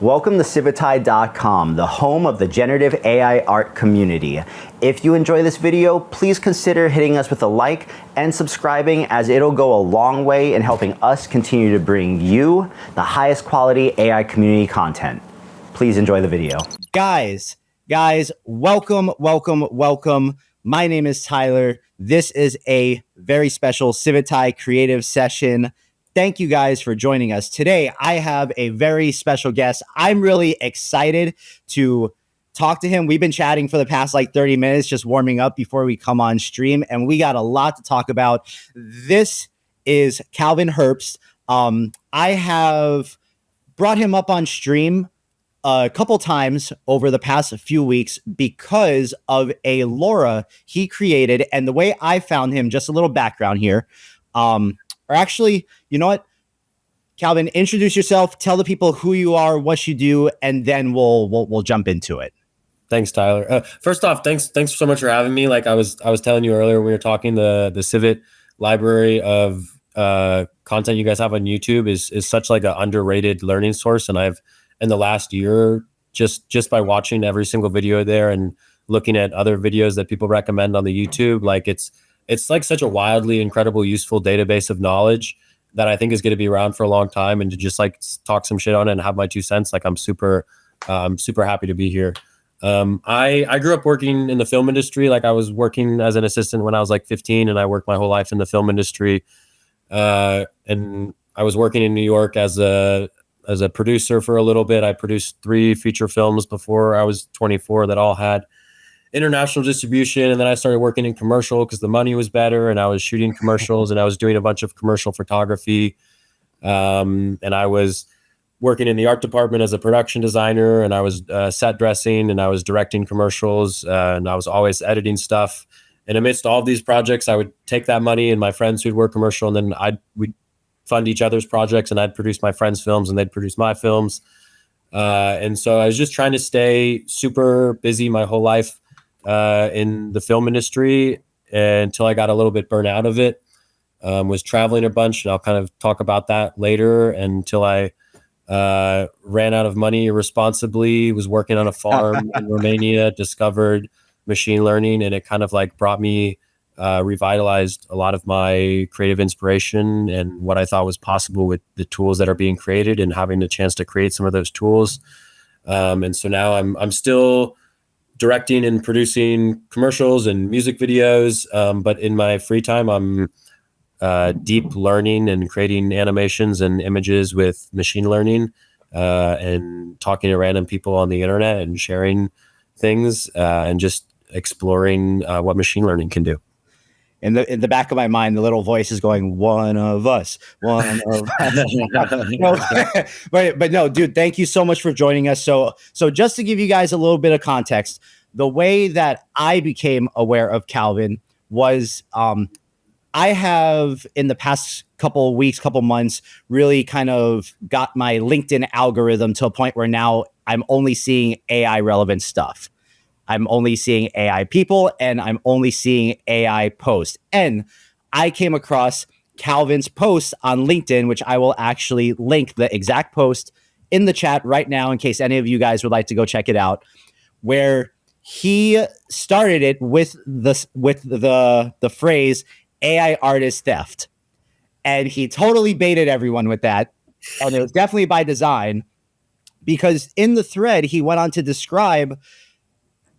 Welcome to Civitai.com, the home of the generative AI art community. If you enjoy this video, please consider hitting us with a like and subscribing, as it'll go a long way in helping us continue to bring you the highest quality AI community content. Please enjoy the video. Guys, welcome. My name is Tyler. This is a very special Civitai Creative Session. Thank you guys for joining us. Today, I have a very special guest. I'm really excited to talk to him. We've been chatting for the past 30 minutes, just warming up before we come on stream, and we got a lot to talk about. This is Calvin Herbst. I have brought him up on stream a couple times over the past few weeks because of a Laura he created. And the way I found him, just a little background here, or actually, you know what, Calvin, introduce yourself, tell the people who you are, what you do, and then we'll jump into it. Thanks, Tyler. First off, thanks so much for having me. Like I was telling you earlier when we were talking, the Civit library of content you guys have on YouTube is such like an underrated learning source. And I've, in the last year, just by watching every single video there and looking at other videos that people recommend on the YouTube, like it's like such a wildly incredible, useful database of knowledge that I think is going to be around for a long time. And to just like talk some shit on it and have my 2 cents, like I'm super happy to be here. I grew up working in the film industry. Like I was working as an assistant when I was like 15, and I worked my whole life in the film industry. And I was working in New York as a producer for a little bit. I produced 3 feature films before I was 24 that all had international distribution. And then I started working in commercial because the money was better, and I was shooting commercials and I was doing a bunch of commercial photography. And I was working in the art department as a production designer, and I was set dressing, and I was directing commercials, and I was always editing stuff. And amidst all of these projects, I would take that money and my friends who'd work commercial, and then we'd fund each other's projects, and I'd produce my friends' films and they'd produce my films. And so I was just trying to stay super busy my whole life in the film industry until I got a little bit burnt out of it. Was traveling a bunch, and I'll kind of talk about that later, until I ran out of money irresponsibly, was working on a farm in Romania, discovered machine learning, and it kind of like brought me, revitalized a lot of my creative inspiration and what I thought was possible with the tools that are being created, and having the chance to create some of those tools. And so now I'm still directing and producing commercials and music videos. But in my free time, I'm deep learning and creating animations and images with machine learning, and talking to random people on the internet and sharing things, and just exploring what machine learning can do. In the back of my mind, the little voice is going, one of us. No, but no, dude, thank you so much for joining us. So just to give you guys a little bit of context, the way that I became aware of Calvin was, I have in the past couple weeks, couple months, really kind of got my LinkedIn algorithm to a point where now I'm only seeing AI relevant stuff. I'm only seeing AI people, and I'm only seeing AI posts. And I came across Calvin's post on LinkedIn, which I will actually link the exact post in the chat right now in case any of you guys would like to go check it out, where he started it with the phrase AI artist theft. And he totally baited everyone with that. And it was definitely by design, because in the thread, he went on to describe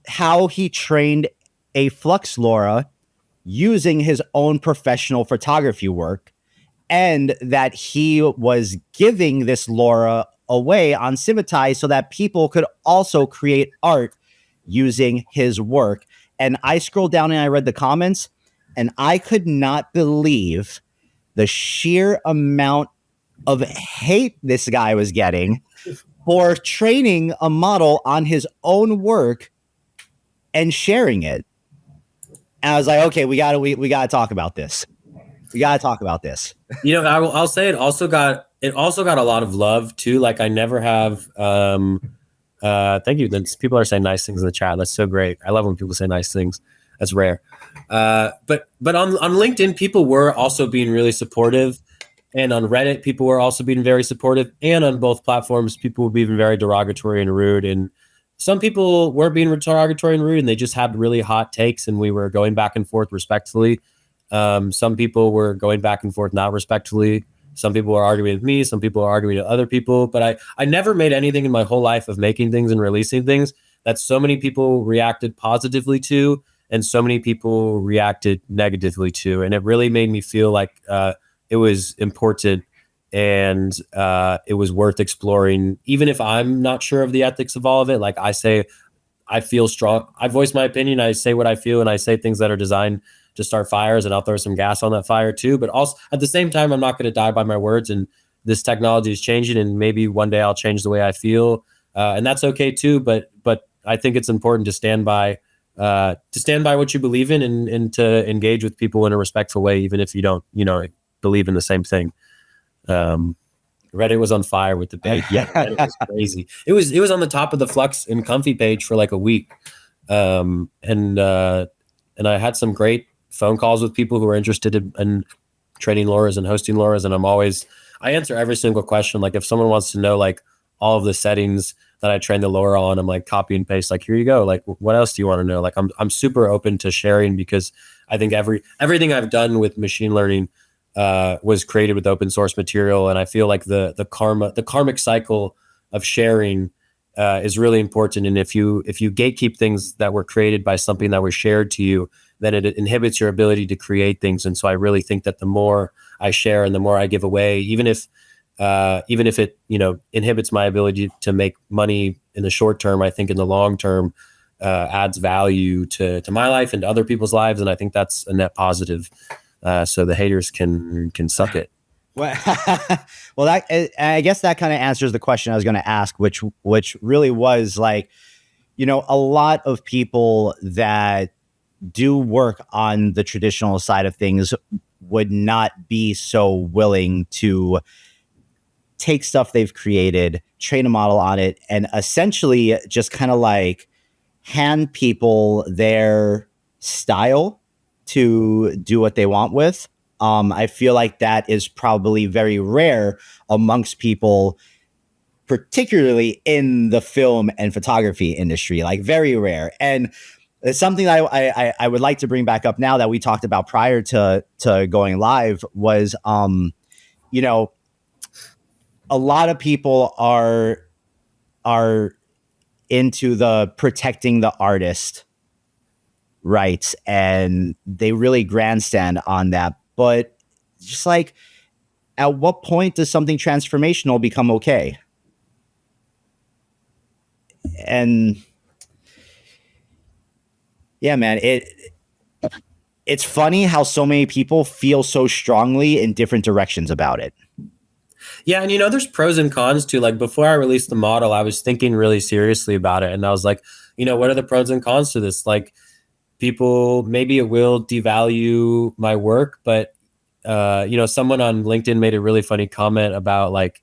how he trained a Flux Laura using his own professional photography work, and that he was giving this Laura away on Civitai so that people could also create art using his work. And I scrolled down and I read the comments, and I could not believe the sheer amount of hate this guy was getting for training a model on his own work and sharing it. And I was like, okay, we gotta talk about this. We gotta talk about this. You know, I'll say it also got a lot of love too. Like I never have. Thank you. People are saying nice things in the chat. That's so great. I love when people say nice things. That's rare. But on LinkedIn, people were also being really supportive. And on Reddit, people were also being very supportive. And on both platforms, people were being very derogatory and rude. And some people were being derogatory and rude, and they just had really hot takes, and we were going back and forth respectfully. Some people were going back and forth not respectfully. Some people were arguing with me. Some people were arguing with other people. But I never made anything in my whole life of making things and releasing things that so many people reacted positively to, and so many people reacted negatively to. And it really made me feel like it was important, and it was worth exploring, even if I'm not sure of the ethics of all of it. Like I say, I feel strong. I voice my opinion. I say what I feel, and I say things that are designed to start fires, and I'll throw some gas on that fire too. But also at the same time, I'm not going to die by my words, and this technology is changing, and maybe one day I'll change the way I feel. And that's okay too. But I think it's important to stand by what you believe in, and to engage with people in a respectful way, even if you don't, believe in the same thing. Reddit was on fire with debate. Yeah, Reddit was crazy. It was on the top of the Flux and Comfy page for like a week. And I had some great phone calls with people who were interested in training LoRa's and hosting LoRa's. And I answer every single question. Like if someone wants to know like all of the settings that I train the LoRa on, I'm like copy and paste, like, here you go. Like, what else do you want to know? Like I'm super open to sharing, because I think everything I've done with machine learning was created with open source material. And I feel like the karmic cycle of sharing is really important. And if you gatekeep things that were created by something that was shared to you, then it inhibits your ability to create things. And so I really think that the more I share and the more I give away, even if it, inhibits my ability to make money in the short term, I think in the long term adds value to my life and to other people's lives. And I think that's a net positive. So the haters can suck it. Well, I guess that kind of answers the question I was going to ask, which really was like, a lot of people that do work on the traditional side of things would not be so willing to take stuff they've created, train a model on it, and essentially just kind of like hand people their style to do what they want with. I feel like that is probably very rare amongst people, particularly in the film and photography industry, like very rare. And it's something that I would like to bring back up now that we talked about prior to going live was, a lot of people are into the protecting the artist rights, and they really grandstand on that. But just like, at what point does something transformational become okay? And yeah, man, it's funny how so many people feel so strongly in different directions about it. Yeah, and there's pros and cons too. Like before I released the model, I was thinking really seriously about it, and I was like, what are the pros and cons to this? Like, people, maybe it will devalue my work, but someone on LinkedIn made a really funny comment about like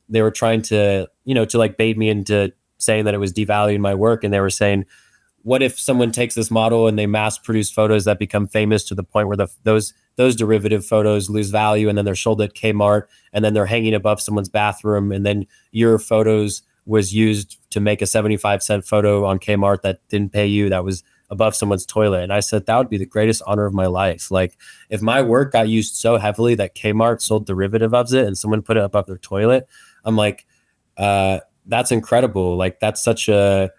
they were trying to to like bait me into saying that it was devaluing my work, and they were saying, what if someone takes this model and they mass produce photos that become famous to the point where those derivative photos lose value, and then they're sold at Kmart, and then they're hanging above someone's bathroom, and then your photos was used to make a 75-cent photo on Kmart that didn't pay you, that was above someone's toilet. And I said, that would be the greatest honor of my life. Like, if my work got used so heavily that Kmart sold derivative of it and someone put it above their toilet, I'm like, that's incredible. Like, that's such a,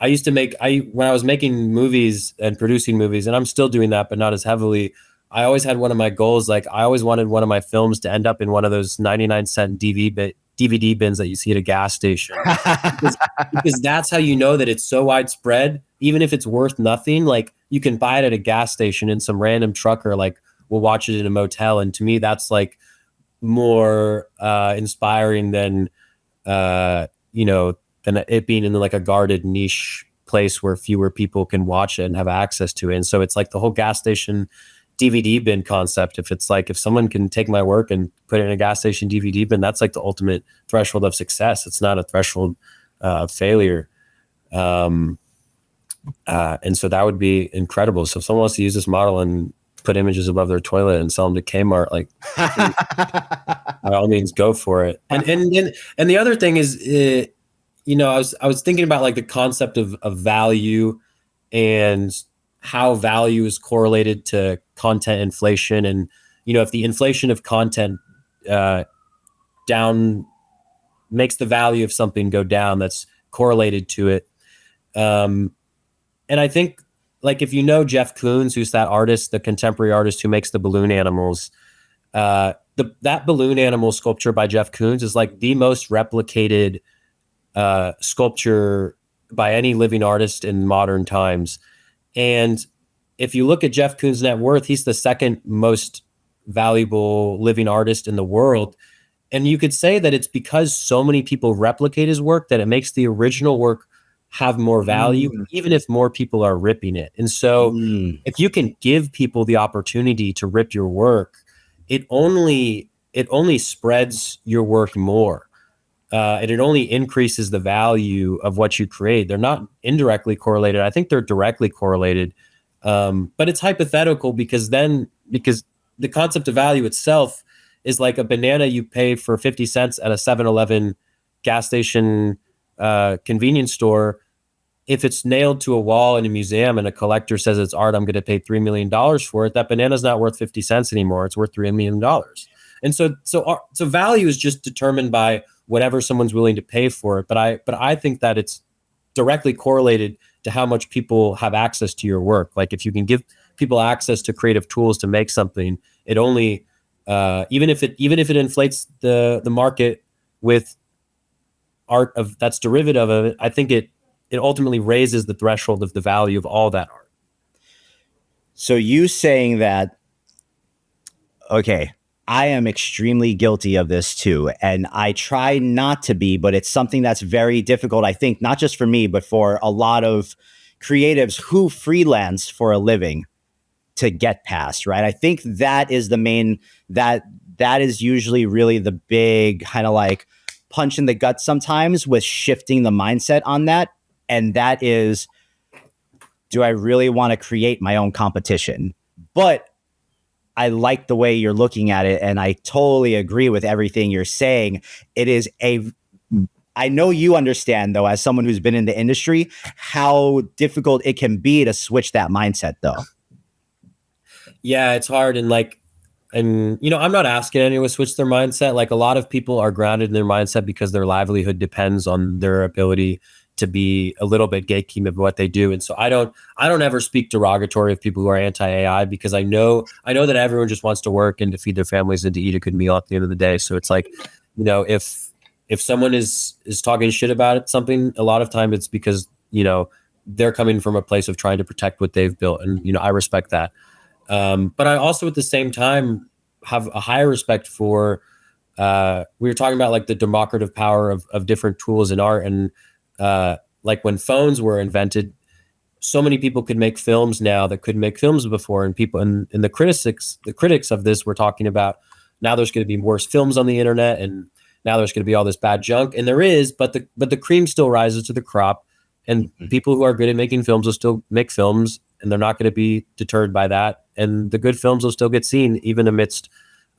when I was making movies and producing movies, and I'm still doing that, but not as heavily, I always had one of my goals. Like, I always wanted one of my films to end up in one of those 99-cent DVD bins that you see at a gas station. because that's how you know that it's so widespread. Even if it's worth nothing, like, you can buy it at a gas station, and some random trucker like will watch it in a motel. And to me, that's like more inspiring than than it being in like a guarded niche place where fewer people can watch it and have access to it. And so it's like the whole gas station DVD bin concept. If it's like, if someone can take my work and put it in a gas station DVD bin, that's like the ultimate threshold of success. It's not a threshold of failure. And so that would be incredible. So if someone wants to use this model and put images above their toilet and sell them to Kmart. Like, by all means, go for it. And the other thing is, I was thinking about like the concept of value and how value is correlated to content inflation. And, if the inflation of content down makes the value of something go down, that's correlated to it. And I think, like, if Jeff Koons, who's that artist, the contemporary artist who makes the balloon animals, that balloon animal sculpture by Jeff Koons is like the most replicated sculpture by any living artist in modern times. And if you look at Jeff Koons' net worth, he's the second most valuable living artist in the world. And you could say that it's because so many people replicate his work that it makes the original work have more value, even if more people are ripping it. And so if you can give people the opportunity to rip your work, it only spreads your work more. And it only increases the value of what you create. They're not indirectly correlated. I think they're directly correlated. But it's hypothetical because the concept of value itself is like a banana you pay for 50 cents at a 7-Eleven gas station convenience store. If it's nailed to a wall in a museum and a collector says it's art, I'm going to pay $3 million for it. That banana's not worth 50 cents anymore. It's worth $3 million. And so value is just determined by whatever someone's willing to pay for it. But I think that it's directly correlated to how much people have access to your work. Like, if you can give people access to creative tools to make something, it only even if it inflates the market with art that's derivative of it, I think it ultimately raises the threshold of the value of all that art. So you saying that, okay, I am extremely guilty of this too. And I try not to be, but it's something that's very difficult, I think, not just for me, but for a lot of creatives who freelance for a living to get past, right? I think that is the main, that is usually really the big kind of like punch in the gut sometimes with shifting the mindset on that. And that is, do I really want to create my own competition? But I like the way you're looking at it, and I totally agree with everything you're saying. It is I know you understand, though, as someone who's been in the industry, how difficult it can be to switch that mindset, though. Yeah, it's hard. And I'm not asking anyone to switch their mindset. Like, a lot of people are grounded in their mindset because their livelihood depends on their ability to be a little bit gatekeeping of what they do. And so I don't ever speak derogatory of people who are anti-AI, because I know that everyone just wants to work and to feed their families and to eat a good meal at the end of the day. So it's like, if someone is talking shit about something, a lot of time it's because, they're coming from a place of trying to protect what they've built. And, I respect that. But I also at the same time have a higher respect for, we were talking about like the democratic power of different tools in art. And, like when phones were invented, so many people could make films now that couldn't make films before. And people and the critics of this were talking about, now there's going to be worse films on the internet, and now there's going to be all this bad junk. And there is, but the cream still rises to the crop, and people who are good at making films will still make films, and they're not going to be deterred by that. And the good films will still get seen, even amidst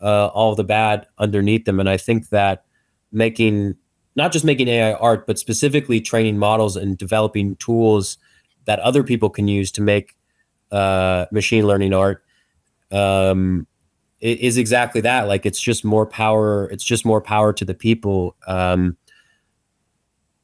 all the bad underneath them. And I think that not just making AI art, but specifically training models and developing tools that other people can use to make machine learning art is exactly that. Like, it's just more power. It's just more power to the people.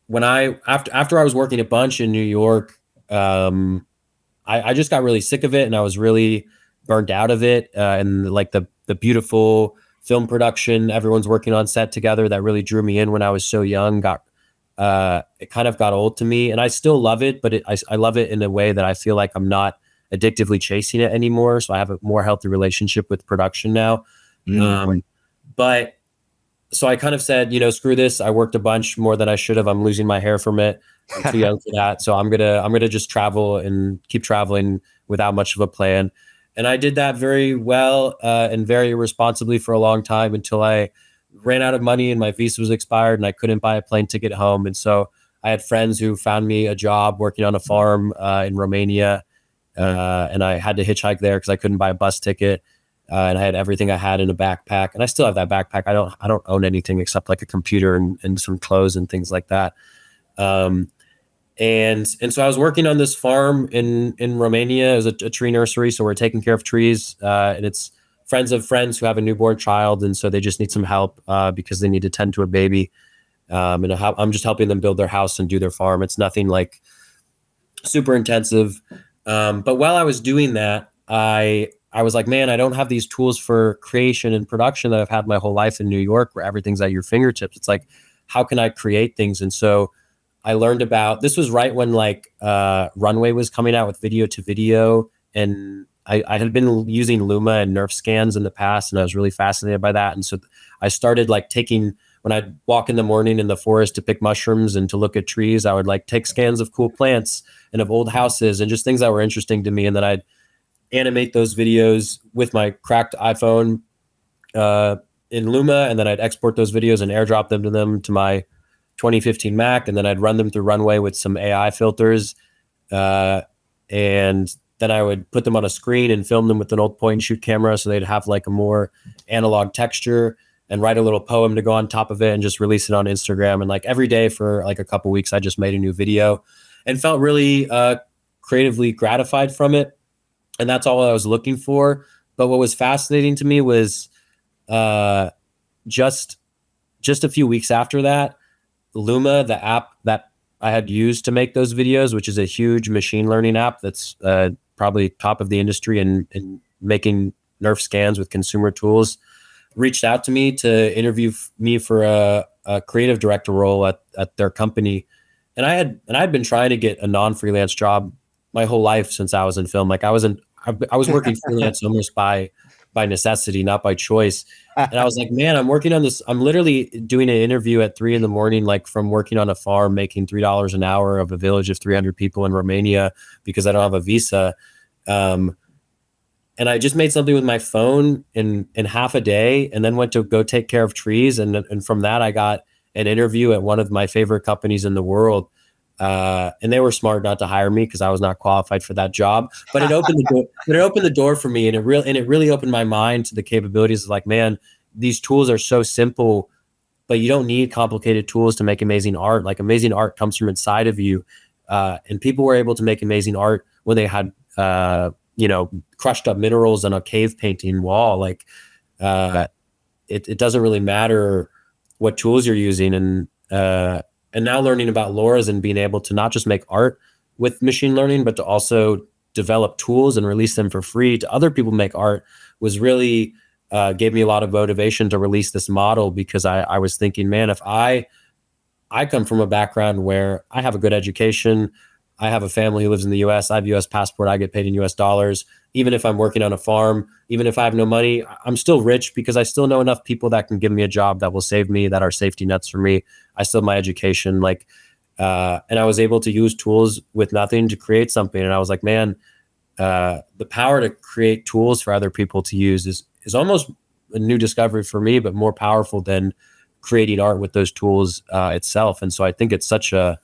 When after I was working a bunch in New York, I just got really sick of it, and I was really burnt out of it. And like the beautiful film production everyone's working on set together that really drew me in when I was so young it kind of got old to me. And I still love it, but I love it in a way that I feel like I'm not addictively chasing it anymore. So I have a more healthy relationship with production now. But so I kind of said, screw this. I worked a bunch more than I should have. I'm losing my hair from it. I'm too young for that. So I'm gonna just travel and keep traveling without much of a plan. And I did that very well and very responsibly for a long time, until I ran out of money and my visa was expired and I couldn't buy a plane ticket home. And so I had friends who found me a job working on a farm in Romania. and I had to hitchhike there because I couldn't buy a bus ticket. And I had everything I had in a backpack, and I still have that backpack. I don't own anything except like a computer and some clothes and things like that. And so I was working on this farm in Romania as a tree nursery. So we're taking care of trees, and it's friends of friends who have a newborn child, and so they just need some help because they need to tend to a baby. And I'm just helping them build their house and do their farm. It's nothing like super intensive. But while I was doing that, I was like, man, I don't have these tools for creation and production that I've had my whole life in New York, where everything's at your fingertips. It's like, how can I create things? And so I learned about, this was right when like Runway was coming out with video to video, and I had been using Luma and Nerf scans in the past, and I was really fascinated by that. And so I started like when I'd walk in the morning in the forest to pick mushrooms and to look at trees, I would like take scans of cool plants and of old houses and just things that were interesting to me. And then I'd animate those videos with my cracked iPhone in Luma, and then I'd export those videos and airdrop them to my 2015 Mac, and then I'd run them through Runway with some AI filters, and then I would put them on a screen and film them with an old point and shoot camera, so they'd have like a more analog texture, and write a little poem to go on top of it and just release it on Instagram. And like every day for like a couple weeks, I just made a new video and felt really creatively gratified from it. And that's all I was looking for. But what was fascinating to me was just a few weeks after that, Luma, the app that I had used to make those videos, which is a huge machine learning app that's probably top of the industry in making Nerf scans with consumer tools, reached out to me to interview me for a creative director role at their company. And I'd been trying to get a non-freelance job my whole life since I was in film. Like I was working freelance almost by necessity, not by choice. And I was like, man, I'm working on this. I'm literally doing an interview at 3 a.m, like from working on a farm, making $3 an hour of a village of 300 people in Romania because I don't have a visa. And I just made something with my phone in half a day, and then went to go take care of trees. And from that, I got an interview at one of my favorite companies in the world. And they were smart not to hire me because I was not qualified for that job, but it opened the door, for me. And it really opened my mind to the capabilities of like, man, these tools are so simple, but you don't need complicated tools to make amazing art. Like amazing art comes from inside of you. And people were able to make amazing art when they had, crushed up minerals on a cave painting wall. Like, it doesn't really matter what tools you're using. And now learning about LoRa's and being able to not just make art with machine learning, but to also develop tools and release them for free to other people make art was really gave me a lot of motivation to release this model, because I was thinking, man, if I come from a background where I have a good education, I have a family who lives in the US, I have a US passport, I get paid in US dollars. Even if I'm working on a farm, even if I have no money, I'm still rich because I still know enough people that can give me a job that will save me, that are safety nets for me. I still have my education, and I was able to use tools with nothing to create something. And I was like, man, the power to create tools for other people to use is almost a new discovery for me, but more powerful than creating art with those tools itself. And so I think it's such a,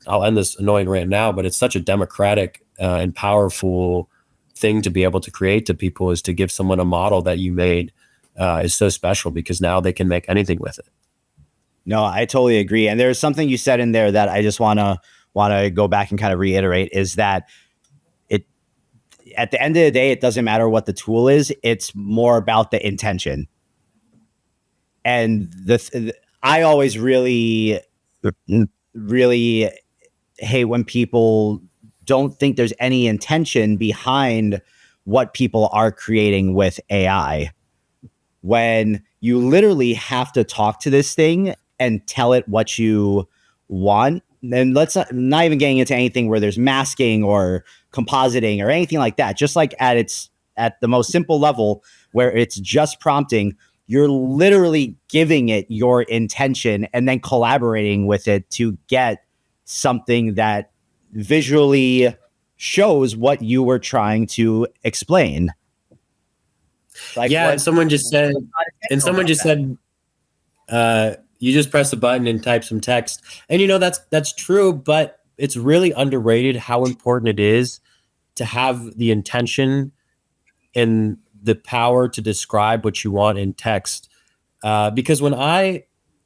I'll end this annoying rant now, but it's such a democratic and powerful thing to be able to create to people, is to give someone a model that you made is so special, because now they can make anything with it. No, I totally agree. And there's something you said in there that I just want to go back and kind of reiterate, is that at the end of the day, it doesn't matter what the tool is. It's more about the intention. And I always really hate when people don't think there's any intention behind what people are creating with AI. When you literally have to talk to this thing and tell it what you want. And let's not even getting into anything where there's masking or compositing or anything like that. Just like at the most simple level where it's just prompting, you're literally giving it your intention and then collaborating with it to get something that visually shows what you were trying to explain. Like, yeah, and someone just said, you just press a button and type some text. And that's true, but it's really underrated how important it is to have the intention and the power to describe what you want in text. Because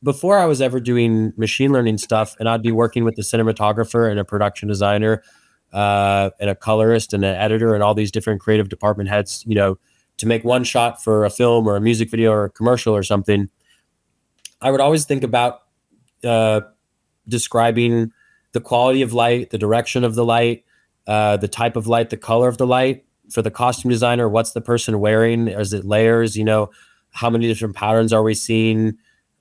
before I was ever doing machine learning stuff, and I'd be working with a cinematographer and a production designer, and a colorist and an editor and all these different creative department heads, to make one shot for a film or a music video or a commercial or something, I would always think about describing the quality of light, the direction of the light, the type of light, the color of the light. For the costume designer, what's the person wearing? Is it layers? How many different patterns are we seeing?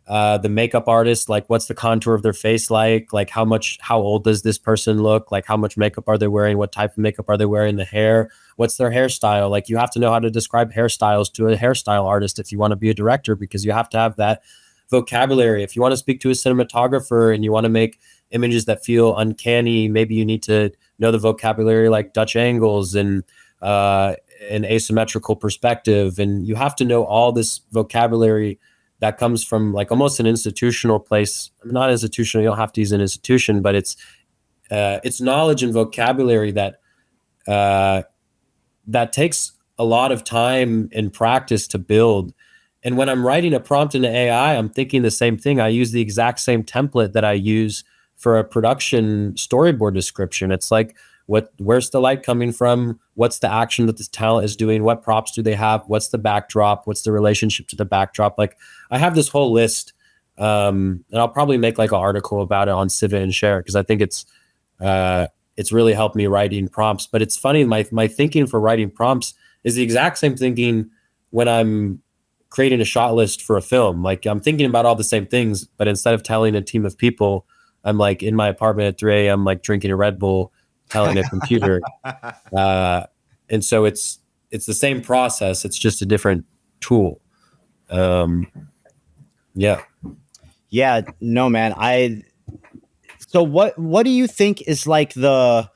The makeup artist, like what's the contour of their face like? Like how old does this person look? Like how much makeup are they wearing? What type of makeup are they wearing? The hair, what's their hairstyle? Like you have to know how to describe hairstyles to a hairstyle artist if you want to be a director, because you have to have that vocabulary. If you want to speak to a cinematographer and you want to make images that feel uncanny, maybe you need to know the vocabulary like Dutch angles and an asymmetrical perspective. And you have to know all this vocabulary that comes from like almost an institutional place. Not institutional, you don't have to use an institution, but it's knowledge and vocabulary that takes a lot of time and practice to build. And when I'm writing a prompt into AI, I'm thinking the same thing. I use the exact same template that I use for a production storyboard description. It's like, where's the light coming from? What's the action that this talent is doing? What props do they have? What's the backdrop? What's the relationship to the backdrop? Like I have this whole list, and I'll probably make like an article about it on Civitai and share it, because I think it's really helped me writing prompts. But it's funny, my thinking for writing prompts is the exact same thinking when I'm creating a shot list for a film. Like I'm thinking about all the same things, but instead of telling a team of people, I'm like in my apartment at 3 a.m. like drinking a Red Bull, telling a computer. And so it's the same process. It's just a different tool. Yeah. Yeah, no, man. So what do you think is like the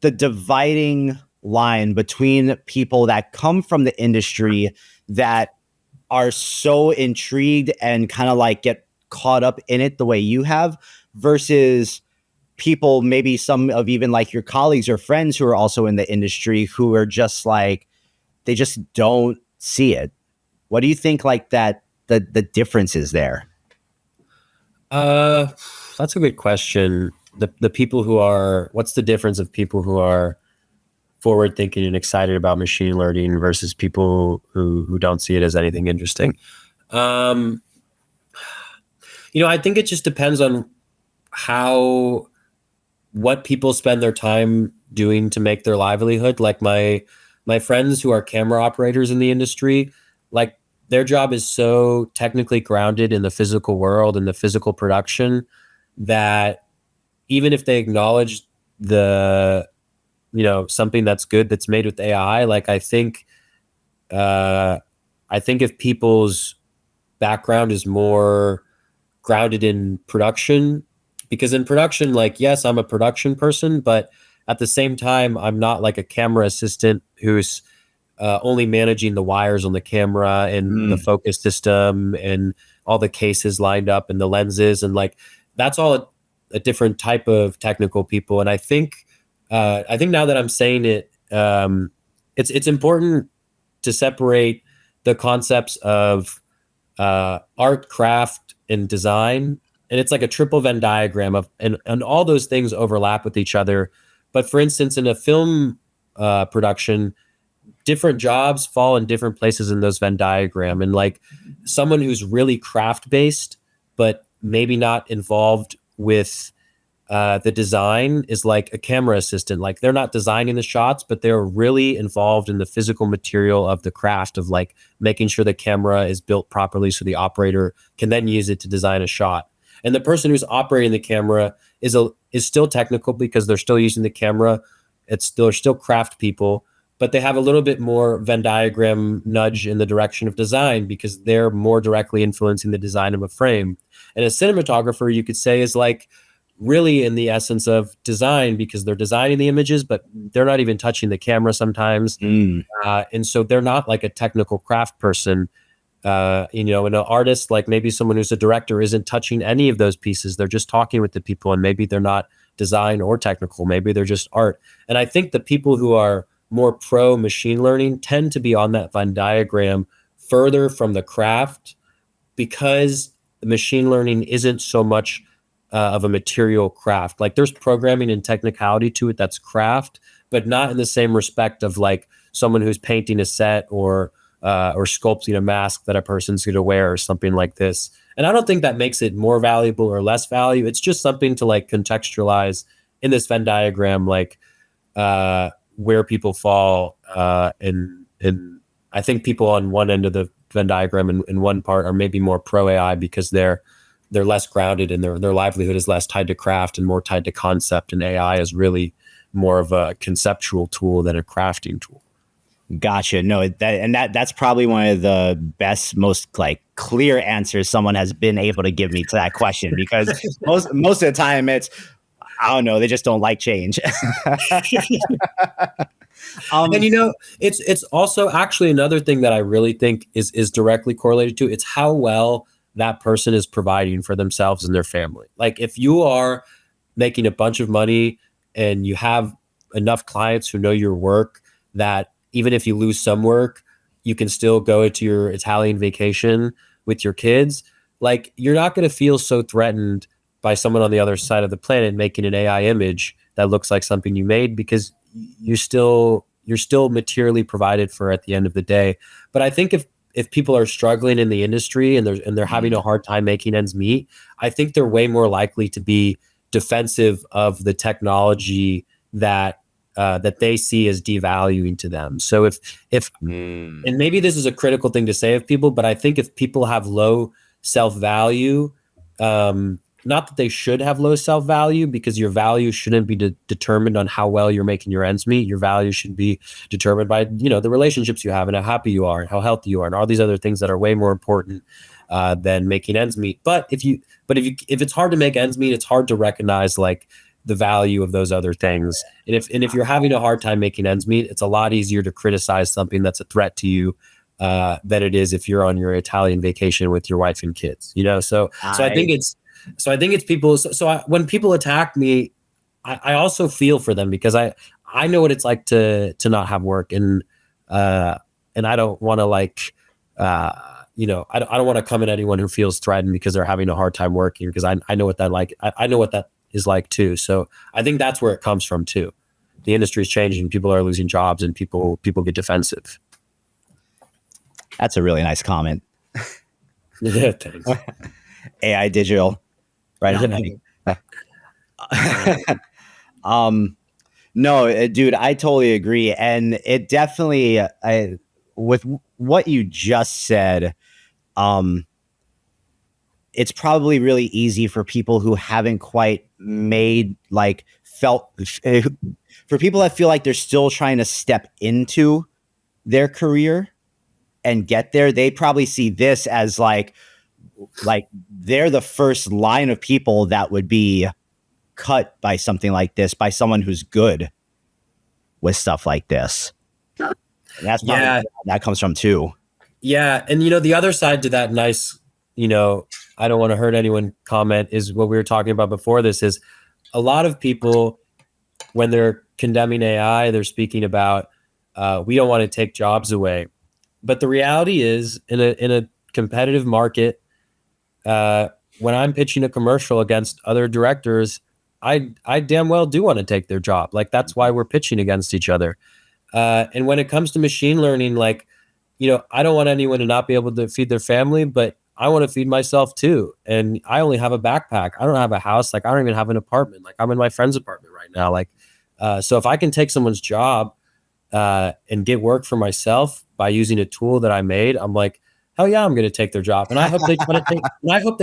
dividing line between people that come from the industry that are so intrigued and kind of like get caught up in it the way you have, versus people, maybe some of even like your colleagues or friends who are also in the industry, who are just like, they just don't see it? What do you think like that the difference is there? That's a good question. The people who are, what's the difference of people who are forward thinking and excited about machine learning versus people who don't see it as anything interesting? I think it just depends on what people spend their time doing to make their livelihood. Like my friends who are camera operators in the industry, like their job is so technically grounded in the physical world and the physical production that even if they acknowledge something that's good that's made with AI, like I think if people's background is more grounded in production, because in production, like, yes, I'm a production person, but at the same time, I'm not like a camera assistant who's only managing the wires on the camera and the focus system and all the cases lined up and the lenses. And like, that's all a different type of technical people. And I think now that I'm saying it, it's important to separate the concepts of art, craft, and design. And it's like a triple Venn diagram and all those things overlap with each other. But for instance, in a film production, different jobs fall in different places in those Venn diagram. And like someone who's really craft based, but maybe not involved with the design is like a camera assistant. Like they're not designing the shots, but they're really involved in the physical material of the craft of like making sure the camera is built properly so the operator can then use it to design a shot. And the person who's operating the camera is still technical because they're still using the camera. They're still craft people, but they have a little bit more Venn diagram nudge in the direction of design because they're more directly influencing the design of a frame. And a cinematographer, you could say, is like really in the essence of design because they're designing the images, but they're not even touching the camera sometimes. And so they're not like a technical craft person. And an artist, like maybe someone who's a director, isn't touching any of those pieces. They're just talking with the people, and maybe they're not design or technical. Maybe they're just art. And I think the people who are more pro machine learning tend to be on that Venn diagram further from the craft, because the machine learning isn't so much of a material craft. Like there's programming and technicality to it that's craft, but not in the same respect of like someone who's painting a set or sculpting a mask that a person's going to wear or something like this. And I don't think that makes it more valuable or less value. It's just something to like contextualize in this Venn diagram, like where people fall. And I think people on one end of the Venn diagram in one part are maybe more pro AI because they're less grounded and their livelihood is less tied to craft and more tied to concept. And AI is really more of a conceptual tool than a crafting tool. Gotcha. No, that's probably one of the best, most like clear answers someone has been able to give me to that question, because most of the time it's, I don't know, they just don't like change. And you know, it's also actually another thing that I really think is directly correlated to, it's how well that person is providing for themselves and their family. Like if you are making a bunch of money and you have enough clients who know your work, that even if you lose some work, you can still go to your Italian vacation with your kids. Like you're not going to feel so threatened by someone on the other side of the planet making an AI image that looks like something you made, because you're still materially provided for at the end of the day. But I think if people are struggling in the industry and they're having a hard time making ends meet, I think they're way more likely to be defensive of the technology that they see as devaluing to them. So and maybe this is a critical thing to say of people, but I think if people have low self-value, not that they should have low self-value, because your value shouldn't be determined on how well you're making your ends meet. Your value should be determined by, the relationships you have and how happy you are and how healthy you are and all these other things that are way more important than making ends meet. But if it's hard to make ends meet, it's hard to recognize like the value of those other things. And if you're having a hard time making ends meet, it's a lot easier to criticize something that's a threat to you than it is if you're on your Italian vacation with your wife and kids. So I think it's people. So when people attack me, I also feel for them, because I know what it's like to not have work, and I don't want to like, I don't want to come at anyone who feels threatened because they're having a hard time working, because I know what that like. I know what that is like too. So I think that's where it comes from too. The industry is changing. People are losing jobs, and people get defensive. That's a really nice comment. Yeah, thanks. AI digital. Right. No, dude, I totally agree. And it definitely, with what you just said, it's probably really easy for people who haven't quite for people that feel like they're still trying to step into their career and get there. They probably see this as like they're the first line of people that would be cut by something like this, by someone who's good with stuff like this. And that's probably where that comes from too. Yeah. And the other side to that nice, I don't want to hurt anyone comment is what we were talking about before this, is a lot of people, when they're condemning AI, they're speaking about, we don't want to take jobs away. But the reality is, in a competitive market, when I'm pitching a commercial against other directors, I damn well do want to take their job. Like that's why we're pitching against each other. And when it comes to machine learning, like, I don't want anyone to not be able to feed their family, but I want to feed myself too. And I only have a backpack. I don't have a house. Like I don't even have an apartment. Like I'm in my friend's apartment right now. Like, so if I can take someone's job and get work for myself by using a tool that I made, I'm like, hell yeah, I'm going to take their job. And I hope they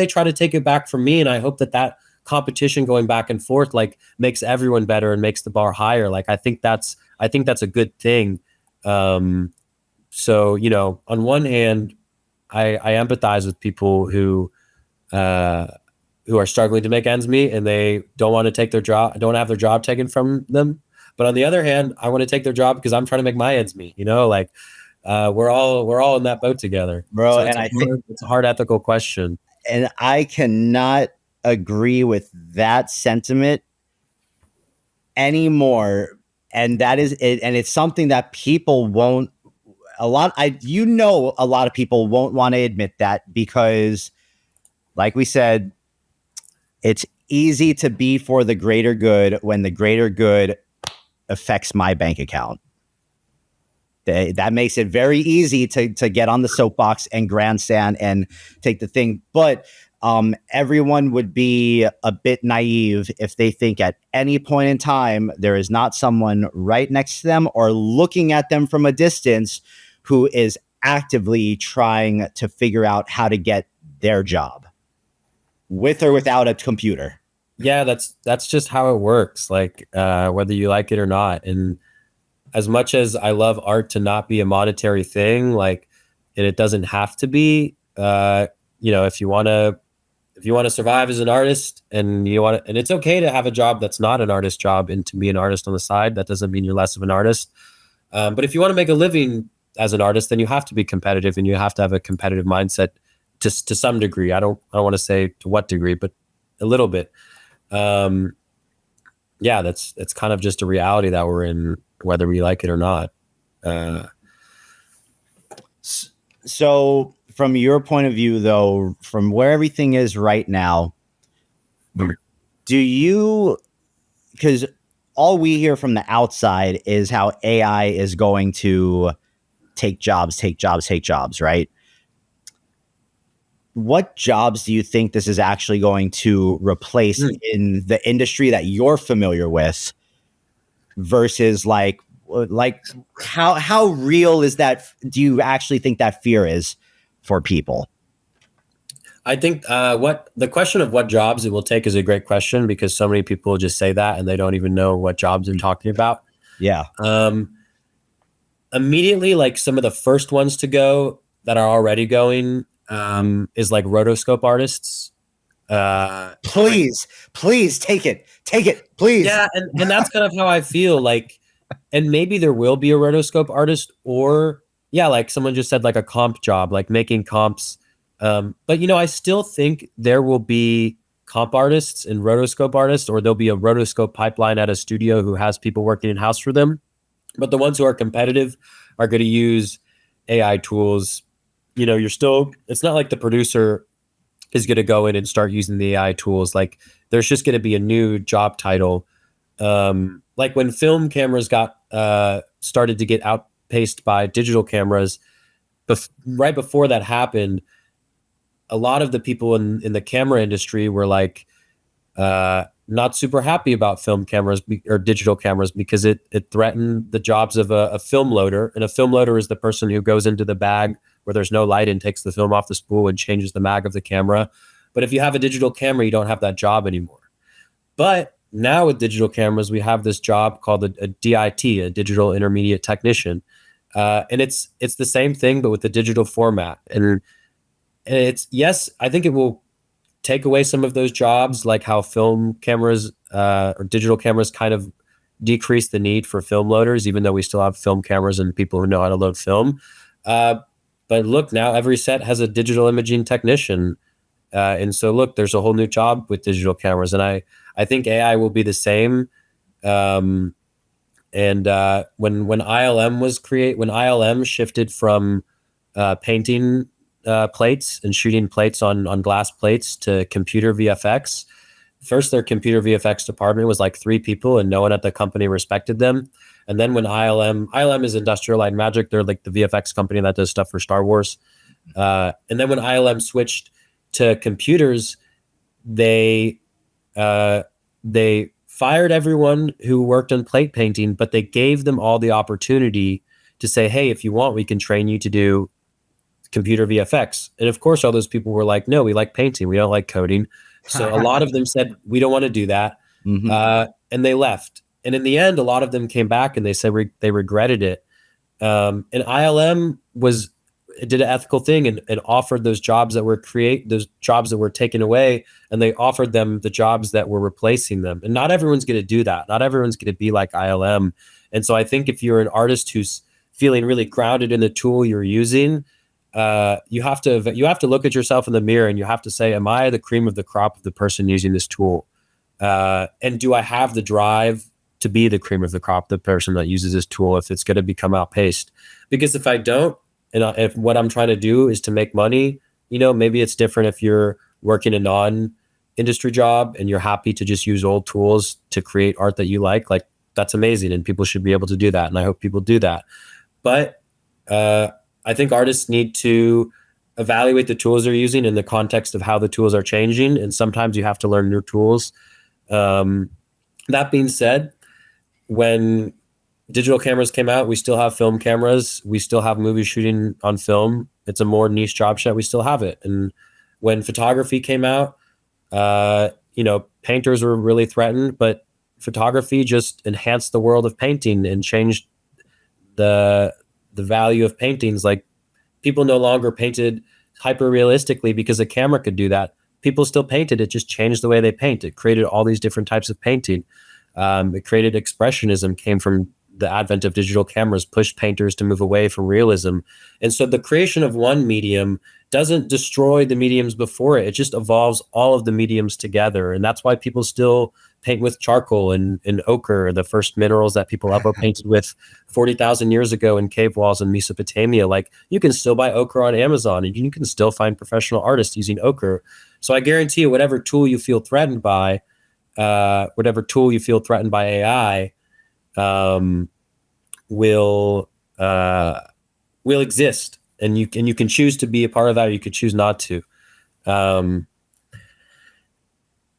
try to take it back from me. And I hope that competition going back and forth, like makes everyone better and makes the bar higher. Like, I think that's a good thing. So, on one hand, I empathize with people who are struggling to make ends meet and they don't want to take their job, don't have their job taken from them. But on the other hand, I want to take their job because I'm trying to make my ends meet, we're all in that boat together, bro. So and I think it's a hard ethical question. And I cannot agree with that sentiment anymore. And that is it. And it's something that people won't, a lot of people won't want to admit that, because like we said, it's easy to be for the greater good when the greater good affects my bank account. That makes it very easy to get on the soapbox and grandstand and take the thing. But everyone would be a bit naive if they think at any point in time there is not someone right next to them or looking at them from a distance who is actively trying to figure out how to get their job, with or without a computer. Yeah, that's just how it works, like whether you like it or not. And as much as I love art to not be a monetary thing, like, and it doesn't have to be, if you want to survive as an artist, and and it's okay to have a job that's not an artist job and to be an artist on the side. That doesn't mean you're less of an artist. But if you want to make a living as an artist, then you have to be competitive, and you have to have a competitive mindset to some degree. I don't want to say to what degree, but a little bit. That's kind of just a reality that we're in, whether we like it or not. So from your point of view, though, from where everything is right now, do you, because all we hear from the outside is how AI is going to take jobs, right? What jobs do you think this is actually going to replace in the industry that you're familiar with, versus like how real is that? Do you actually think that fear is for people? I think what the question of what jobs it will take is a great question, because so many people just say that and they don't even know what jobs I'm talking about. Yeah. Immediately, like some of the first ones to go that are already going is like rotoscope artists. Please take it, please. Yeah, and that's kind of how I feel. Like, and maybe there will be a rotoscope artist, or like someone just said, like a comp job, like making comps. But I still think there will be comp artists and rotoscope artists, or there'll be a rotoscope pipeline at a studio who has people working in house for them. But the ones who are competitive are going to use AI tools. It's not like the producer is going to go in and start using the AI tools. Like, there's just going to be a new job title. Like when film cameras got started to get outpaced by digital cameras, right before that happened, a lot of the people in the camera industry were like not super happy about film cameras or digital cameras, because it threatened the jobs of a film loader. And a film loader is the person who goes into the bag where there's no light and takes the film off the spool and changes the mag of the camera. But if you have a digital camera, you don't have that job anymore. But now with digital cameras, we have this job called a DIT, a digital intermediate technician. And it's the same thing, but with the digital format. And it's, yes, I think it will take away some of those jobs, like how film cameras or digital cameras kind of decrease the need for film loaders, even though we still have film cameras and people who know how to load film. But look, now every set has a digital imaging technician. And so look, there's a whole new job with digital cameras. And I think AI will be the same. When ILM shifted from painting plates and shooting plates on glass plates to computer VFX, first their computer VFX department was like 3 people and no one at the company respected them. And then when ILM is Industrial Light and Magic, they're like the VFX company that does stuff for Star Wars. And then when ILM switched to computers, they fired everyone who worked on plate painting, but they gave them all the opportunity to say, hey, if you want, we can train you to do computer VFX. And of course, all those people were like, no, we like painting. We don't like coding. So a lot of them said, we don't want to do that. Mm-hmm. And they left. And in the end, a lot of them came back and they said they regretted it. And ILM did an ethical thing and offered those jobs that were taken away, and they offered them the jobs that were replacing them. And not everyone's going to do that. Not everyone's going to be like ILM. And so I think if you're an artist who's feeling really grounded in the tool you're using, you have to look at yourself in the mirror and you have to say, am I the cream of the crop of the person using this tool? And do I have the drive to be the cream of the crop, the person that uses this tool, if it's going to become outpaced. Because if I don't, and if what I'm trying to do is to make money, maybe it's different if you're working a non-industry job and you're happy to just use old tools to create art that you like that's amazing, and people should be able to do that, and I hope people do that. But I think artists need to evaluate the tools they're using in the context of how the tools are changing, and sometimes you have to learn new tools. That being said, when digital cameras came out, we still have film cameras. We still have movie shooting on film. It's a more niche job set. We still have it. And when photography came out, painters were really threatened, but photography just enhanced the world of painting and changed the value of paintings. Like, people no longer painted hyper realistically because a camera could do that. People still painted. It just changed the way they paint. It created all these different types of painting. It created expressionism, came from the advent of digital cameras, pushed painters to move away from realism. And so the creation of one medium doesn't destroy the mediums before it. It just evolves all of the mediums together. And that's why people still paint with charcoal and ochre, the first minerals that people ever painted with 40,000 years ago in cave walls in Mesopotamia. Like, you can still buy ochre on Amazon, and you can still find professional artists using ochre. So I guarantee you, whatever tool you feel threatened by AI, will exist, and you can choose to be a part of that, or you could choose not to.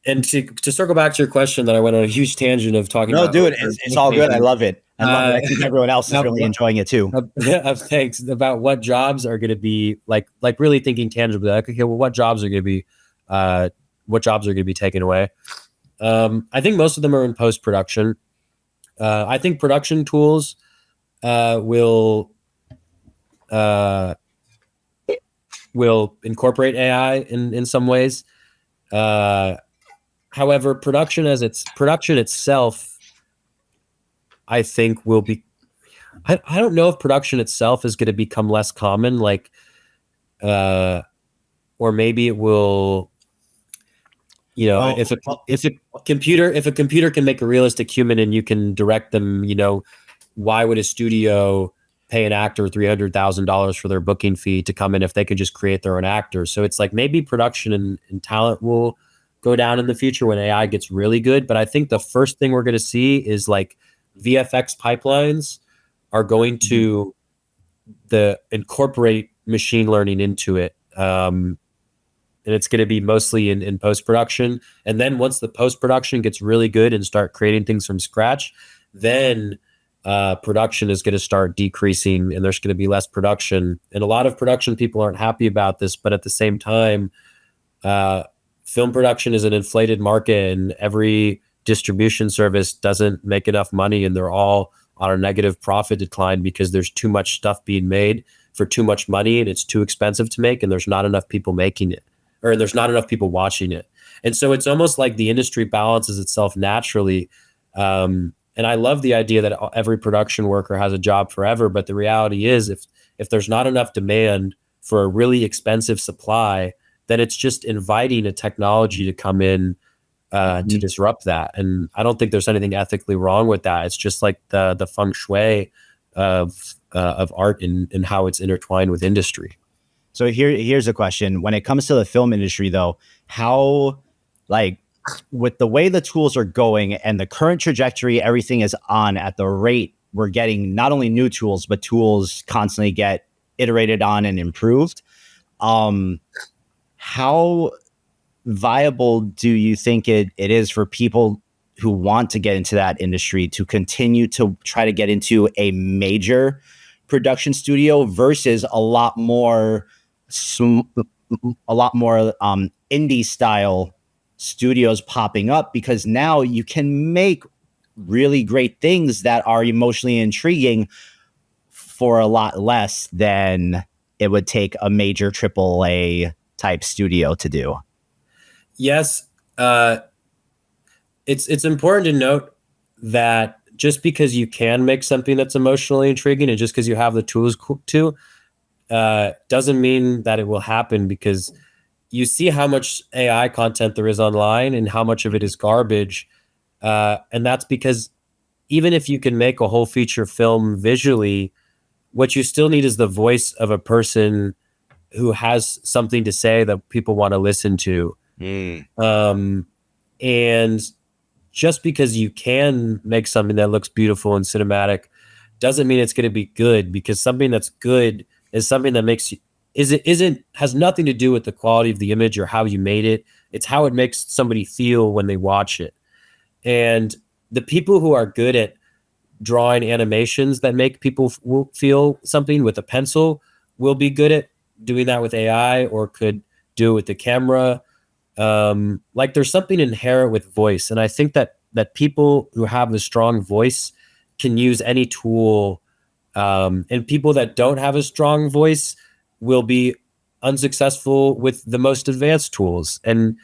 And to circle back to your question, that I went on a huge tangent of talking about. No, dude, it's all good. I love it. I think everyone else is really enjoying it too. Thanks. About what jobs are going to be like really thinking tangibly. Like, okay, well, what jobs are going to be taken away? I think most of them are in post-production. I think production tools will incorporate AI in some ways. However, production itself, I think, will be. I don't know if production itself is going to become less common, or maybe it will. If a computer can make a realistic human and you can direct them, why would a studio pay an actor $300,000 for their booking fee to come in if they could just create their own actors? So it's like, maybe production and talent will go down in the future when AI gets really good. But I think the first thing we're going to see is like VFX pipelines are going to incorporate machine learning into it. And it's going to be mostly in post-production. And then once the post-production gets really good and start creating things from scratch, then production is going to start decreasing, and there's going to be less production. And a lot of production people aren't happy about this, but at the same time, film production is an inflated market, and every distribution service doesn't make enough money, and they're all on a negative profit decline because there's too much stuff being made for too much money, and it's too expensive to make, and there's not enough people making it, or there's not enough people watching it. And so it's almost like the industry balances itself naturally. And I love the idea that every production worker has a job forever. But the reality is, if there's not enough demand for a really expensive supply, then it's just inviting a technology to come in to disrupt that. And I don't think there's anything ethically wrong with that. It's just like the feng shui of art and how it's intertwined with industry. So here's a question. When it comes to the film industry, though, how, like, with the way the tools are going and the current trajectory everything is on, at the rate we're getting not only new tools, but tools constantly get iterated on and improved, how viable do you think it is for people who want to get into that industry to continue to try to get into a major production studio versus a lot more indie style studios popping up? Because now you can make really great things that are emotionally intriguing for a lot less than it would take a major AAA type studio to do. Yes. It's important to note that just because you can make something that's emotionally intriguing, and just because you have the tools to, doesn't mean that it will happen, because you see how much AI content there is online and how much of it is garbage. And that's because even if you can make a whole feature film visually, what you still need is the voice of a person who has something to say that people want to listen to. And just because you can make something that looks beautiful and cinematic doesn't mean it's going to be good, because something that's good is something that makes you has nothing to do with the quality of the image or how you made it. It's how it makes somebody feel when they watch it. And the people who are good at drawing animations that make people feel something with a pencil will be good at doing that with AI, or could do it with the camera. Like there's something inherent with voice. And I think that people who have a strong voice can use any tool. And people that don't have a strong voice will be unsuccessful with the most advanced tools. And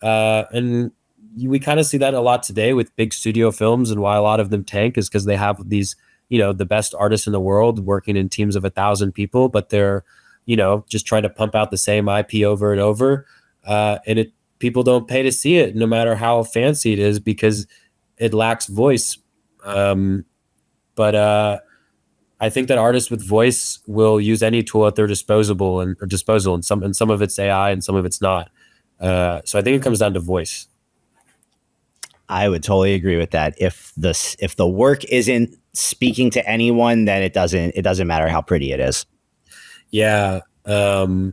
we kind of see that a lot today with big studio films, and why a lot of them tank is because they have these, the best artists in the world working in teams of 1,000 people, but they're, just trying to pump out the same IP over and over. And people don't pay to see it, no matter how fancy it is, because it lacks voice. But I think that artists with voice will use any tool at their disposal, and some of it's AI and some of it's not. So I think it comes down to voice. I would totally agree with that. If the work isn't speaking to anyone, then it doesn't matter how pretty it is. Yeah. We're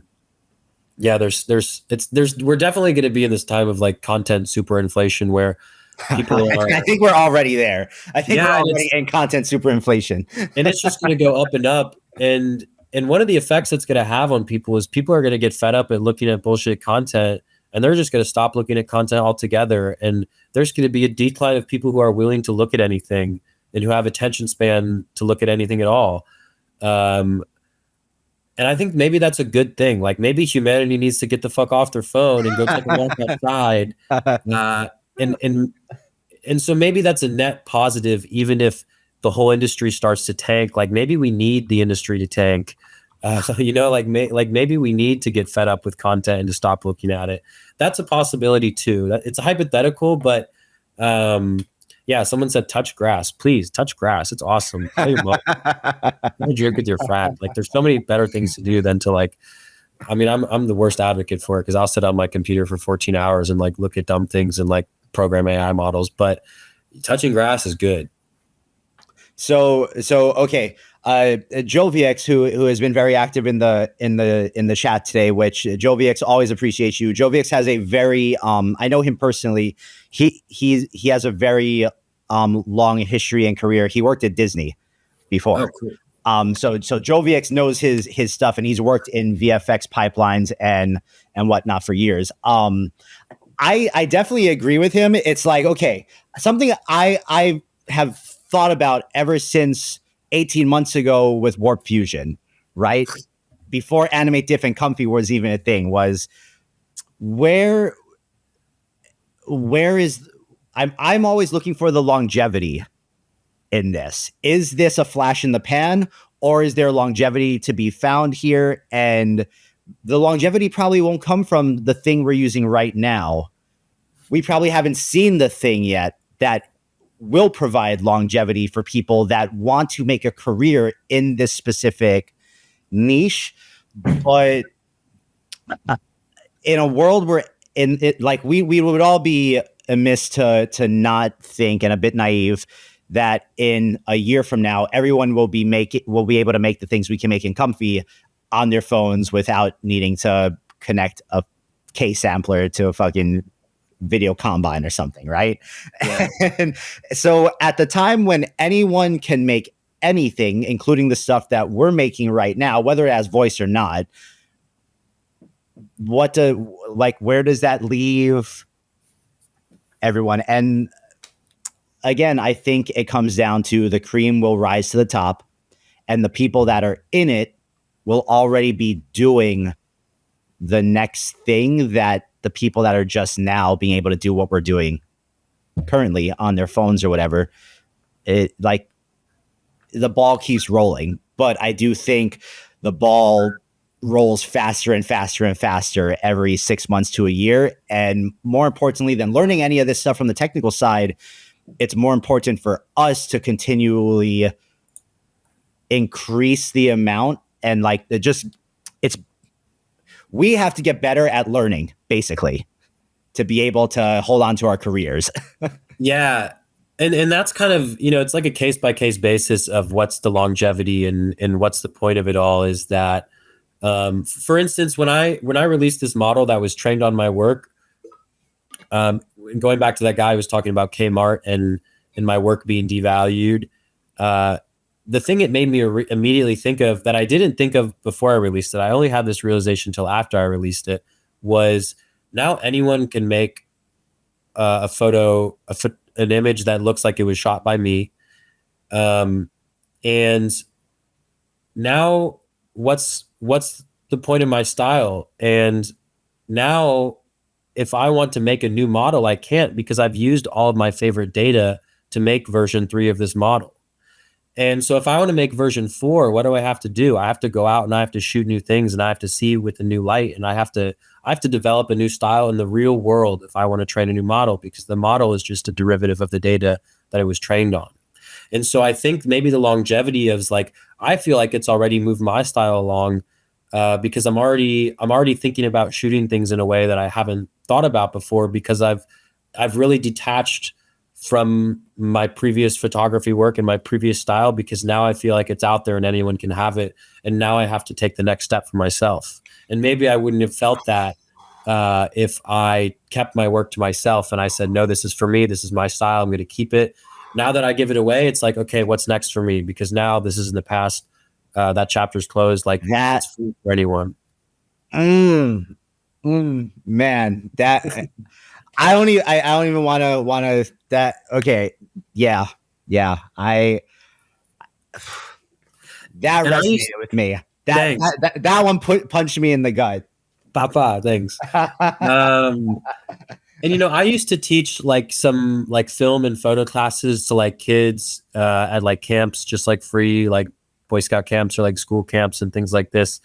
definitely going to be in this time of like content superinflation where people are. I think we're already there. I think we're already in content superinflation, and it's just going to go up and up. And one of the effects that's going to have on people is people are going to get fed up at looking at bullshit content, and they're just going to stop looking at content altogether. And there's going to be a decline of people who are willing to look at anything and who have attention span to look at anything at all. And I think maybe that's a good thing. Like maybe humanity needs to get the fuck off their phone and go take a walk outside. And so maybe that's a net positive, even if the whole industry starts to tank. Like maybe we need the industry to tank. Maybe we need to get fed up with content and to stop looking at it. That's a possibility too. It's a hypothetical, but someone said touch grass. Please touch grass. It's awesome. Tell your mom. Drink with your friend. Like there's so many better things to do than to like. I mean, I'm the worst advocate for it because I'll sit on my computer for 14 hours and like look at dumb things and like program AI models. But touching grass is good. So okay. Joe VX, who has been very active in the chat today, which Joe VX always appreciates you. Joe VX has a very I know him personally. He has a very long history and career. He worked at Disney before. Oh, cool. So Joe VX knows his stuff, and he's worked in VFX pipelines and whatnot for years. I definitely agree with him. It's like, okay, something I have thought about ever since 18 months ago with Warp Fusion, right? Before Animate Diff and Comfy was even a thing, was where is I'm always looking for the longevity in this. Is this a flash in the pan, or is there longevity to be found here? And the longevity probably won't come from the thing we're using right now. We probably haven't seen the thing yet that will provide longevity for people that want to make a career in this specific niche. But in a world where we would all be amiss to not think, and a bit naive, that in a year from now, everyone will be able to make the things we can make in Comfy on their phones without needing to connect a K sampler to a fucking video combine or something, right? Yeah. And so at the time when anyone can make anything, including the stuff that we're making right now, whether it has voice or not, where does that leave everyone? And again, I think it comes down to the cream will rise to the top, and the people that are in it will already be doing the next thing that the people that are just now being able to do what we're doing currently on their phones or whatever. It, like, the ball keeps rolling, but I do think the ball rolls faster and faster and faster every 6 months to a year. And more importantly than learning any of this stuff from the technical side it's more important for us to continually increase the amount and like we have to get better at learning, basically, to be able to hold on to our careers. Yeah. And that's kind of, it's like a case by case basis of what's the longevity and what's the point of it all is that, for instance, when I released this model that was trained on my work, going back to that guy who was talking about Kmart and my work being devalued, the thing it made me immediately think of that I didn't think of before I released it, I only had this realization until after I released it, was now anyone can make an image that looks like it was shot by me. And now what's the point of my style? And now if I want to make a new model, I can't, because I've used all of my favorite data to make version 3 of this model. And so if I want to make version 4, what do I have to do? I have to go out and I have to shoot new things and I have to see with a new light, and I have to develop a new style in the real world if I want to train a new model, because the model is just a derivative of the data that it was trained on. And so I think maybe the longevity is like, I feel like it's already moved my style along, because I'm already thinking about shooting things in a way that I haven't thought about before, because I've really detached from my previous photography work and my previous style, because now I feel like it's out there and anyone can have it. And now I have to take the next step for myself. And maybe I wouldn't have felt that if I kept my work to myself and I said, no, this is for me. This is my style. I'm going to keep it. Now that I give it away, it's like, okay, what's next for me? Because now this is in the past. That chapter's closed. Like, that's free for anyone. Man, that I don't even want to that. Okay. Yeah. That resonated with me. That one punched me in the gut. Papa, thanks. And I used to teach like some like film and photo classes to like kids at like camps, just like free like Boy Scout camps or like school camps and things like this.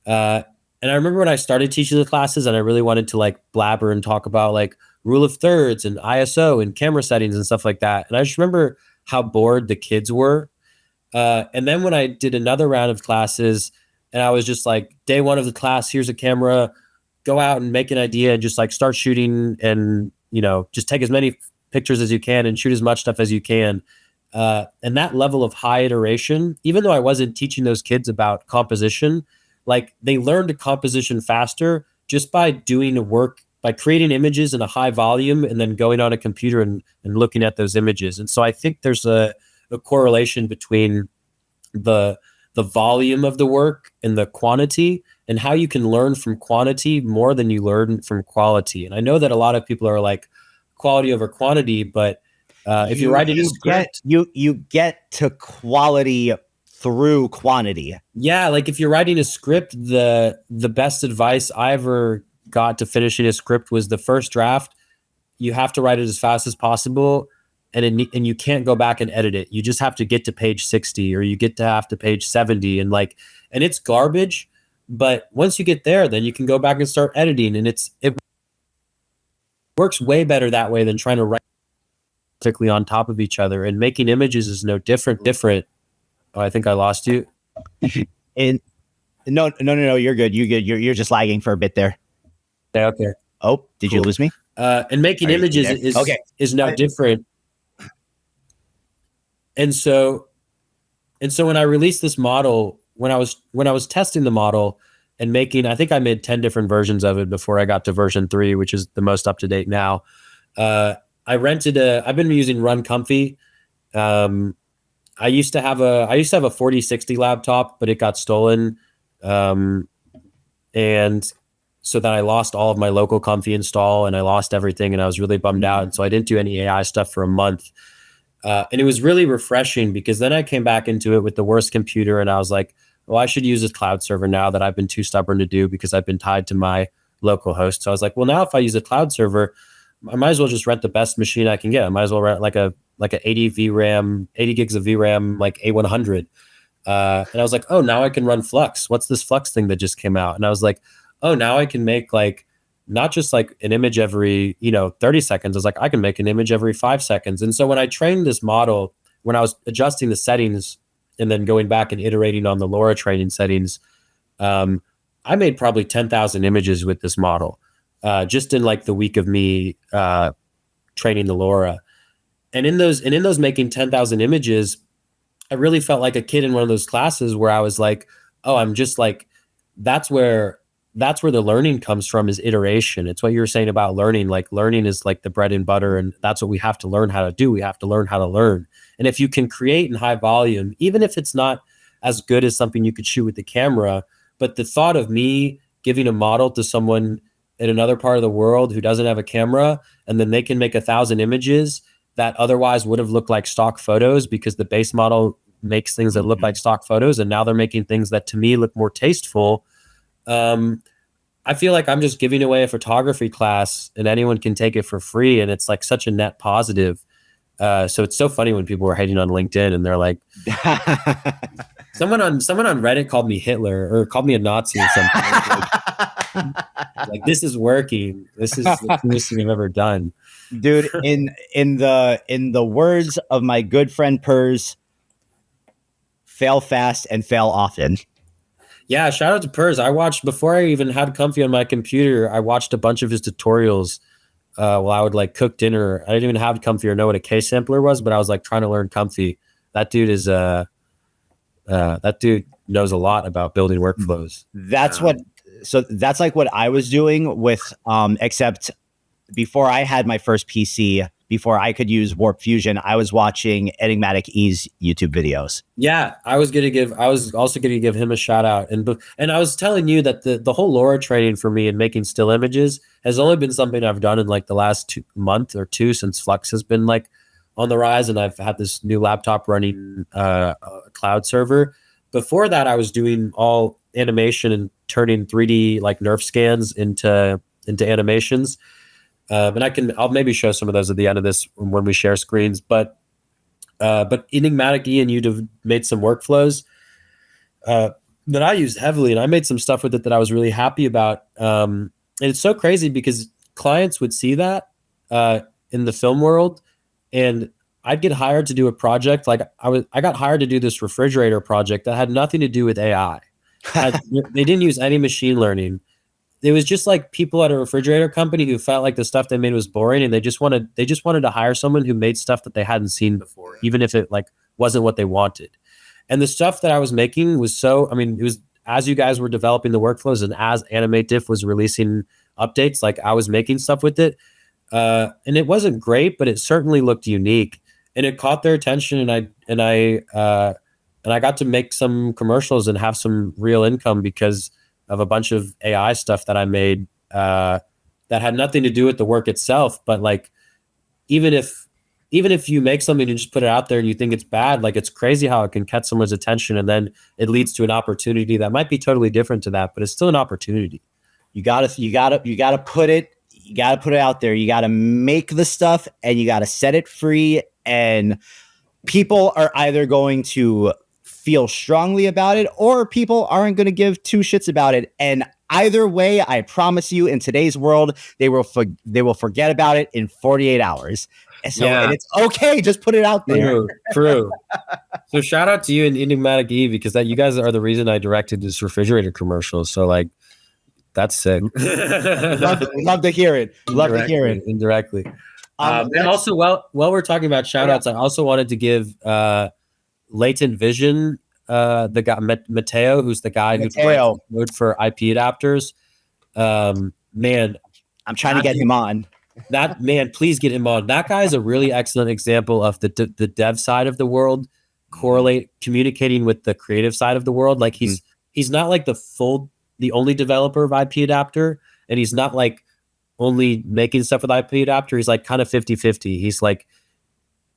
And I remember when I started teaching the classes and I really wanted to like blabber and talk about like rule of thirds and ISO and camera settings and stuff like that. And I just remember how bored the kids were. And then when I did another round of classes and I was just like, day 1 of the class, here's a camera, go out and make an idea and just like start shooting and, just take as many pictures as you can and shoot as much stuff as you can. And that level of high iteration, even though I wasn't teaching those kids about composition, like they learned composition faster just by doing work, by creating images in a high volume and then going on a computer and looking at those images. And so I think there's a correlation between the volume of the work and the quantity, and how you can learn from quantity more than you learn from quality. And I know that a lot of people are like quality over quantity, but if you're writing a script, you get to quality through quantity. Yeah, like if you're writing a script, the best advice I ever got to finishing a script was the first draft. You have to write it as fast as possible, and you can't go back and edit it. You just have to get to page 60 or you have to page 70, and it's garbage. But once you get there, then you can go back and start editing, and it works way better that way than trying to write particularly on top of each other. And making images is no different. Oh, I think I lost you. And no, you're good. You're just lagging for a bit there. Okay. Oh, did you lose me? And making images is no different. And so when I released this model, when I was testing the model and making, I think I made 10 different versions of it before I got to version 3, which is the most up to date now. I've been using Run Comfy. I used to have a 4060 laptop, but it got stolen. And so then I lost all of my local Comfy install and I lost everything and I was really bummed out. And so I didn't do any AI stuff for a month. And it was really refreshing because then I came back into it with the worst computer and I was like, well, I should use a cloud server now that I've been too stubborn to do because I've been tied to my local host. So I was like, well, now if I use a cloud server, I might as well just rent the best machine I can get. I might as well rent like a 80 gigs of VRAM, like A100. And I was like, oh, now I can run Flux. What's this Flux thing that just came out? And I was like, oh, now I can make like not just like an image every, 30 seconds. I was like, I can make an image every 5 seconds. And so when I trained this model, when I was adjusting the settings and then going back and iterating on the LoRa training settings, I made probably 10,000 images with this model, just in like the week of me training the LoRa. And in those making 10,000 images, I really felt like a kid in one of those classes where I was like, oh, I'm just like, that's where the learning comes from, is iteration. It's what you were saying about learning. Like learning is like the bread and butter, and that's what we have to learn how to do. We have to learn how to learn. And if you can create in high volume, even if it's not as good as something you could shoot with the camera, but the thought of me giving a model to someone in another part of the world who doesn't have a camera, and then they can make 1,000 images that otherwise would have looked like stock photos, because the base model makes things that look like stock photos, and now they're making things that to me look more tasteful. I feel like I'm just giving away a photography class and anyone can take it for free, and it's like such a net positive. So it's so funny when people were hating on LinkedIn and they're like, someone on Reddit called me Hitler or called me a Nazi or something. Like, this is working. This is the coolest thing I've ever done. Dude, in the words of my good friend Purs, fail fast and fail often. Yeah, shout out to Purs. I watched, before I even had Comfy on my computer, I watched a bunch of his tutorials while I would like cook dinner. I didn't even have Comfy or know what a K sampler was, but I was like trying to learn Comfy. That dude is that dude knows a lot about building workflows. That's like what I was doing with except before I had my first PC, before I could use Warp Fusion, I was watching Enigmatic E's YouTube videos. Yeah, I was also going to give him a shout out. And I was telling you that the whole LoRa training for me and making still images has only been something I've done in like the last month or two, since Flux has been like on the rise, and I've had this new laptop running a cloud server. Before that, I was doing all animation and turning 3D like Nerf scans into animations. And I'll maybe show some of those at the end of this when we share screens. But Enigmatic E and you have made some workflows that I used heavily, and I made some stuff with it that I was really happy about. And it's so crazy because clients would see that in the film world, and I'd get hired to do a project. Like I got hired to do this refrigerator project that had nothing to do with AI. They didn't use any machine learning. It was just like people at a refrigerator company who felt like the stuff they made was boring, and they just wanted to hire someone who made stuff that they hadn't seen before, even if it like wasn't what they wanted. And the stuff that I was making was it was, as you guys were developing the workflows and as Animate Diff was releasing updates, like I was making stuff with it. And it wasn't great, but it certainly looked unique, and it caught their attention. And I got to make some commercials and have some real income because of a bunch of AI stuff that I made that had nothing to do with the work itself. But like, even if you make something and just put it out there and you think it's bad, like it's crazy how it can catch someone's attention, and then it leads to an opportunity that might be totally different to that, but it's still an opportunity. You gotta put it out there. You gotta make the stuff and you gotta set it free, and people are either going to feel strongly about it or people aren't going to give two shits about it. And either way, I promise you, in today's world, they will forget about it in 48 hours. And so and it's okay, just put it out there. True. So shout out to you and Enigmatic E, because you guys are the reason I directed this refrigerator commercial. So like, that's sick. Love to hear it. Indirectly. And also, while we're talking about shout outs, I also wanted to give Latent Vision, the guy Mateo, who's the guy who wrote for IP adapters. Man, I'm trying to get him on. That man, please get him on. That guy is a really excellent example of the dev side of the world communicating with the creative side of the world. Like he's not like the only developer of IP adapter, and he's not like only making stuff with IP adapter. He's like kind of 50-50. He's like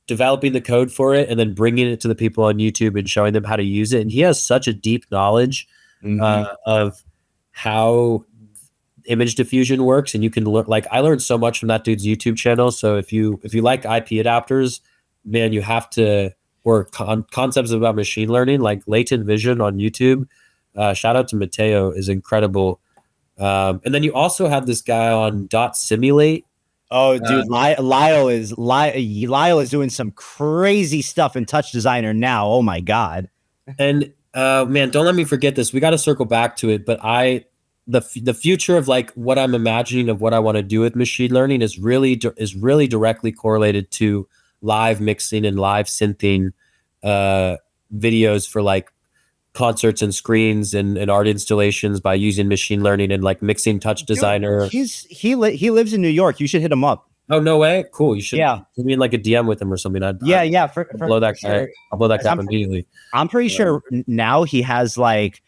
developing the code for it and then bringing it to the people on YouTube and showing them how to use it. And he has such a deep knowledge of how image diffusion works. And you can learn, like I learned so much from that dude's YouTube channel. So if you like IP adapters, man, you have to, or concepts about machine learning, like Latent Vision on YouTube. Shout out to Mateo, is incredible. And then you also have this guy on Dot Simulate. Oh, dude, Lyle is doing some crazy stuff in Touch Designer now. Oh my god. And man, don't let me forget this. We got to circle back to it. But the future of like what I'm imagining of what I want to do with machine learning is really directly correlated to live mixing and live synthing videos for like concerts and screens and art installations by using machine learning and like mixing Touch Designer. Dude, he lives in New York. You should hit him up. Oh, no way. Cool. You should Yeah. put me in like a DM with him or something. I'll blow that guy. sure. I'll blow that guy up immediately. I'm pretty sure now he has like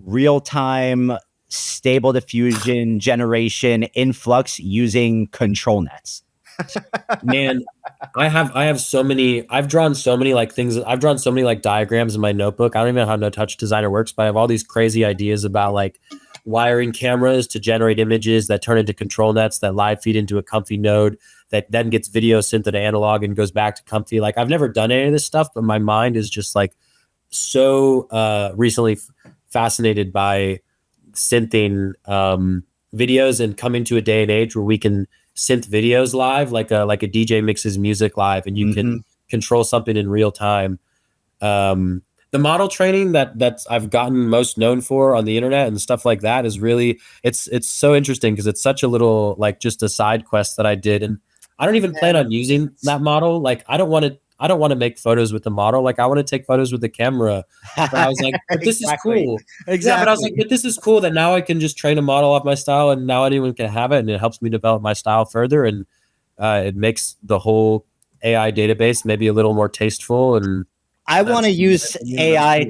real-time stable diffusion generation influx using control nets. Man, I've drawn so many like things. I've drawn so many like diagrams in my notebook. I don't even know how No Touch Designer works, but I have all these crazy ideas about like wiring cameras to generate images that turn into control nets that live feed into a Comfy node that then gets video synth to analog and goes back to Comfy. Like I've never done any of this stuff, but my mind is just like so recently fascinated by synthing videos and coming to a day and age where we can synth videos live, like a DJ mixes music live, and you can control something in real time. The model training that I've gotten most known for on the internet and stuff like that is really it's so interesting because it's such a little like just a side quest that I did, and I don't even plan on using that model. Like I don't want to make photos with the model. Like I want to take photos with the camera. But I was like, but this is cool. Exactly. Yeah, but I was like, but this is cool that now I can just train a model off my style and now anyone can have it. And it helps me develop my style further. And it makes the whole AI database maybe a little more tasteful. And I want to use AI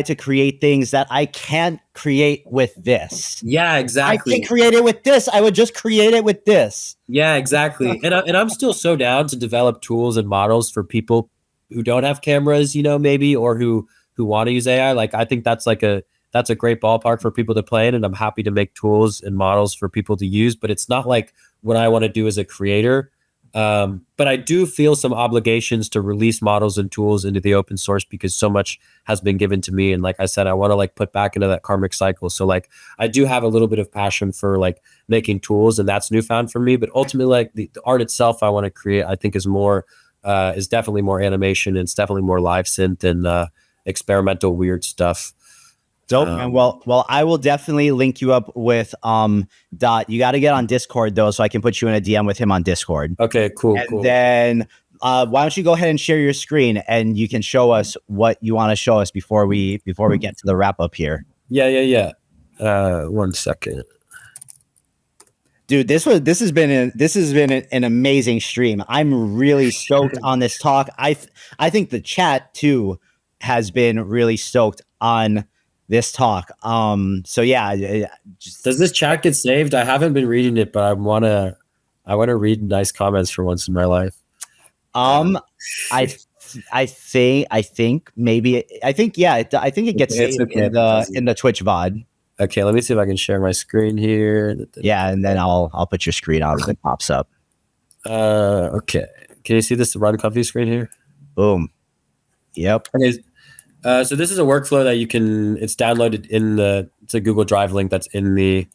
to create things that I can't create with this. Yeah, exactly. I can't create it with this. I would just create it with this. Yeah, exactly. And I'm still so down to develop tools and models for people who don't have cameras, maybe, or who want to use AI. Like, I think that's a great ballpark for people to play in. And I'm happy to make tools and models for people to use, but it's not like what I want to do as a creator. But I do feel some obligations to release models and tools into the open source because so much has been given to me. And like I said, I want to like put back into that karmic cycle. So like, I do have a little bit of passion for like making tools, and that's newfound for me. But ultimately, like the art itself I want to create, I think is definitely more animation, and it's definitely more live synth and experimental weird stuff. Dope. And well, I will definitely link you up with Dot. You got to get on Discord though, so I can put you in a DM with him on Discord. Okay, cool. And then why don't you go ahead and share your screen, and you can show us what you want to show us before we get to the wrap up here. Yeah. 1 second. Dude, this has been an amazing stream. I'm really stoked on this talk. I think the chat too has been really stoked on this talk. So yeah, does this chat get saved? I haven't been reading it, but I want to read nice comments for once in my life. I think it gets saved in the Twitch VOD. Okay, let me see if I can share my screen here. Yeah, and then I'll put your screen on when it pops up. Okay. Can you see this run Comfy screen here? Boom. Yep. Okay. So this is a workflow that it's downloaded it's a Google Drive link that's in the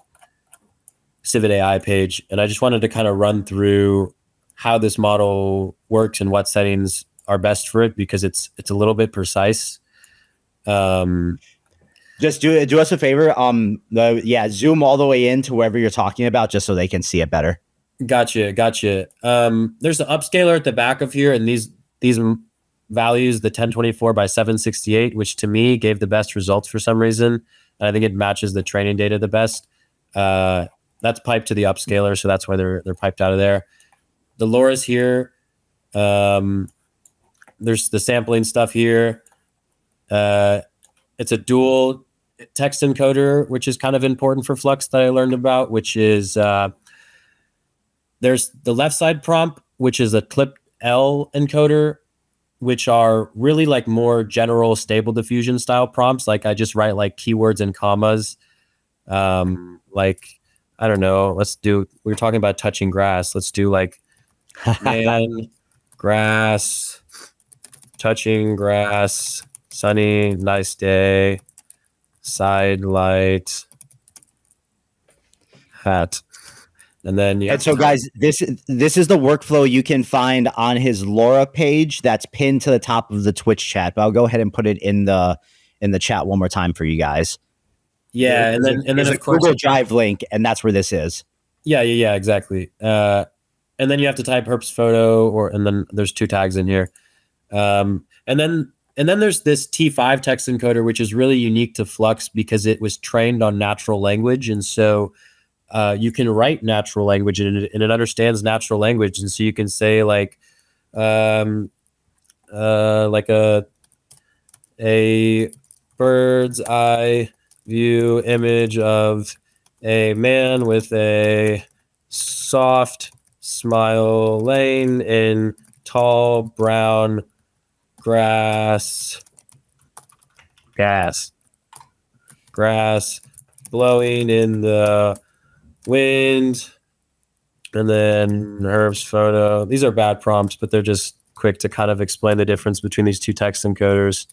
Civitai AI page. And I just wanted to kind of run through how this model works and what settings are best for it, because it's a little bit precise. Just do us a favor. Zoom all the way in to wherever you're talking about, just so they can see it better. Gotcha. There's an upscaler at the back of here, and these values, the 1024 by 768, which to me gave the best results for some reason. And I think it matches the training data the best. That's piped to the upscaler, so that's why they're piped out of there. The LoRa's here. There's the sampling stuff here. It's a dual text encoder, which is kind of important for Flux that I learned about, which is there's the left side prompt, which is a clip L encoder, which are really like more general stable diffusion style prompts. Like I just write like keywords and commas. Like, I don't know, we were talking about touching grass. Let's do like man, grass, touching grass, sunny, nice day, side light, hat. And then And so, guys, this is the workflow you can find on his Laura page that's pinned to the top of the Twitch chat. But I'll go ahead and put it in the chat one more time for you guys. Yeah, and then of course Google Drive link, and that's where this is. Yeah, exactly. And then you have to type Herbst photo, and then there's 2 tags in here. And then there's this T5 text encoder, which is really unique to Flux because it was trained on natural language, and so you can write natural language, and it understands natural language, and so you can say like a bird's eye view image of a man with a soft smile laying in tall brown grass blowing in the wind. And then Herbst photo. These are bad prompts, but they're just quick to kind of explain the difference between these 2 text encoders.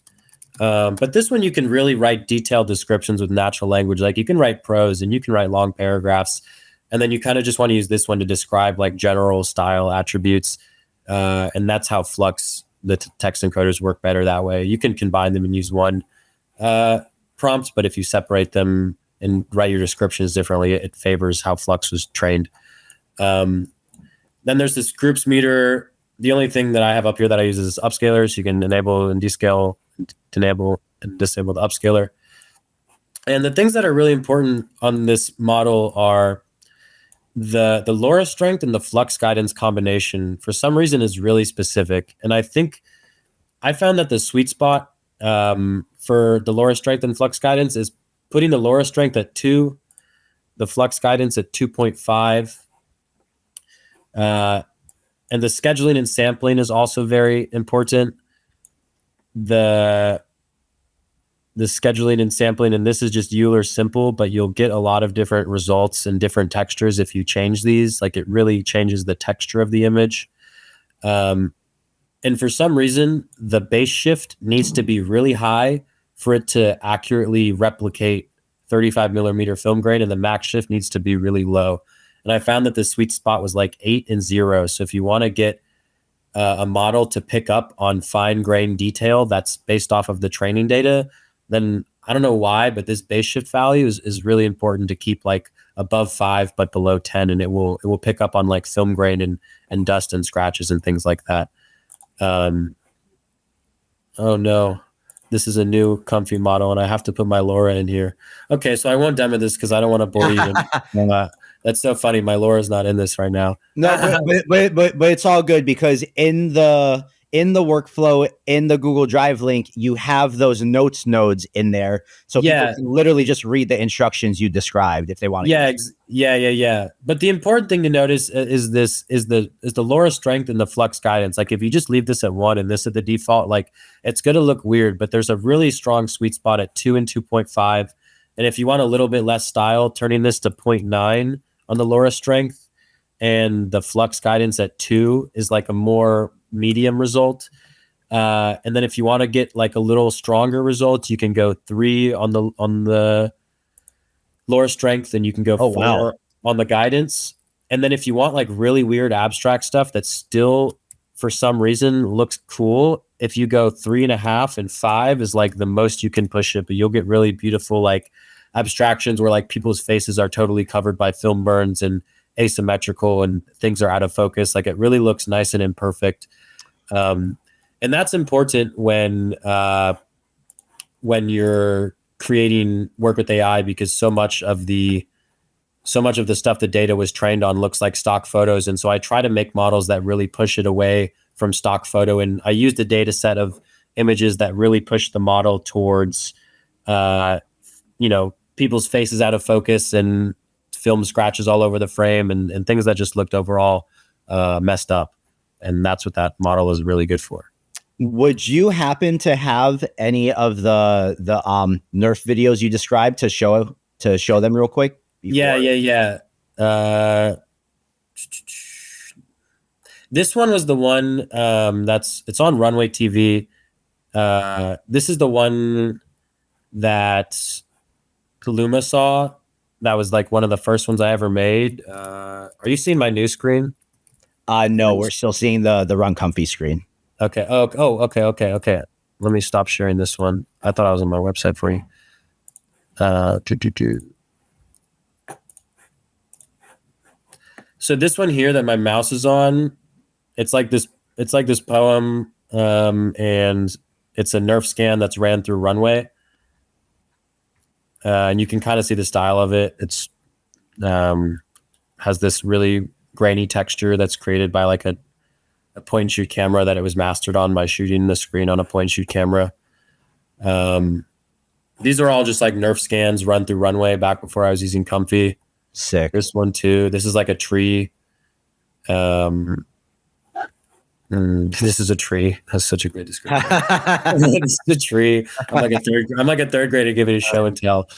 But this one, you can really write detailed descriptions with natural language. Like you can write prose and you can write long paragraphs. And then you kind of just want to use this one to describe like general style attributes. And that's how Flux, the text encoders work better that way. You can combine them and use one prompt, but if you separate them and write your descriptions differently, it favors how Flux was trained. Then there's this groups meter. The only thing that I have up here that I use is upscaler, so you can enable and descale, to enable and disable the upscaler. And the things that are really important on this model are the LoRa strength and the flux guidance combination. For some reason, is really specific, and I think I found that the sweet spot for the LoRa strength and flux guidance is putting the LoRa strength at 2, the flux guidance at 2.5. And the scheduling and sampling is also very important. The scheduling and sampling, and this is just Euler simple, but you'll get a lot of different results and different textures if you change these. Like it really changes the texture of the image. And for some reason, the base shift needs to be really high for it to accurately replicate 35 millimeter film grain, and the max shift needs to be really low. And I found that the sweet spot was like 8 and 0. So if you want to get a model to pick up on fine grain detail that's based off of the training data, then I don't know why, but this base shift value is really important to keep like above 5 but below 10, and it will pick up on like film grain and dust and scratches and things like that. Oh no, this is a new comfy model and I have to put my LoRa in here. Okay, so I won't demo this because I don't want to bore you. That's so funny. My LoRa's not in this right now. No, but it's all good because in the workflow, in the Google Drive link, you have those notes nodes in there, so people can literally just read the instructions you described if they want to. Yeah. But the important thing to notice is the LoRa strength and the flux guidance. Like if you just leave this at 1 and this at the default, like it's going to look weird. But there's a really strong sweet spot at 2 and 2.5, and if you want a little bit less style, turning this to 0.9 on the LoRa strength and the flux guidance at 2 is like a more medium result. And then if you want to get like a little stronger result, you can go 3 on the LoRa strength, and you can go 4 on the guidance. And then if you want like really weird abstract stuff that still for some reason looks cool, if you go 3.5 and 5 is like the most you can push it, but you'll get really beautiful like abstractions where like people's faces are totally covered by film burns and asymmetrical and things are out of focus. Like it really looks nice and imperfect. And that's important when you're creating work with AI, because so much of the stuff the data was trained on looks like stock photos. And so I try to make models that really push it away from stock photo. And I used a data set of images that really push the model towards, people's faces out of focus and film scratches all over the frame and things that just looked overall messed up. And that's what that model is really good for. Would you happen to have any of the Nerf videos you described to show them real quick? Yeah. This one was the one it's on Runway TV. This is the one that Kaluma saw that was like one of the first ones I ever made. Are you seeing my new screen? No, we're still seeing the Run Comfy screen. Okay. Okay. Let me stop sharing this one. I thought I was on my website for you. So this one here that my mouse is on, it's like this poem, and it's a Nerf scan that's ran through Runway. And you can kind of see the style of it. It's has this really grainy texture that's created by like a point and shoot camera that it was mastered on by shooting the screen on a point and shoot camera. These are all just like Nerf scans run through Runway back before I was using Comfy. Sick. This one too. This is like a tree. This is a tree. That's such a great description. This is a tree. I'm like a third grader giving a show and tell.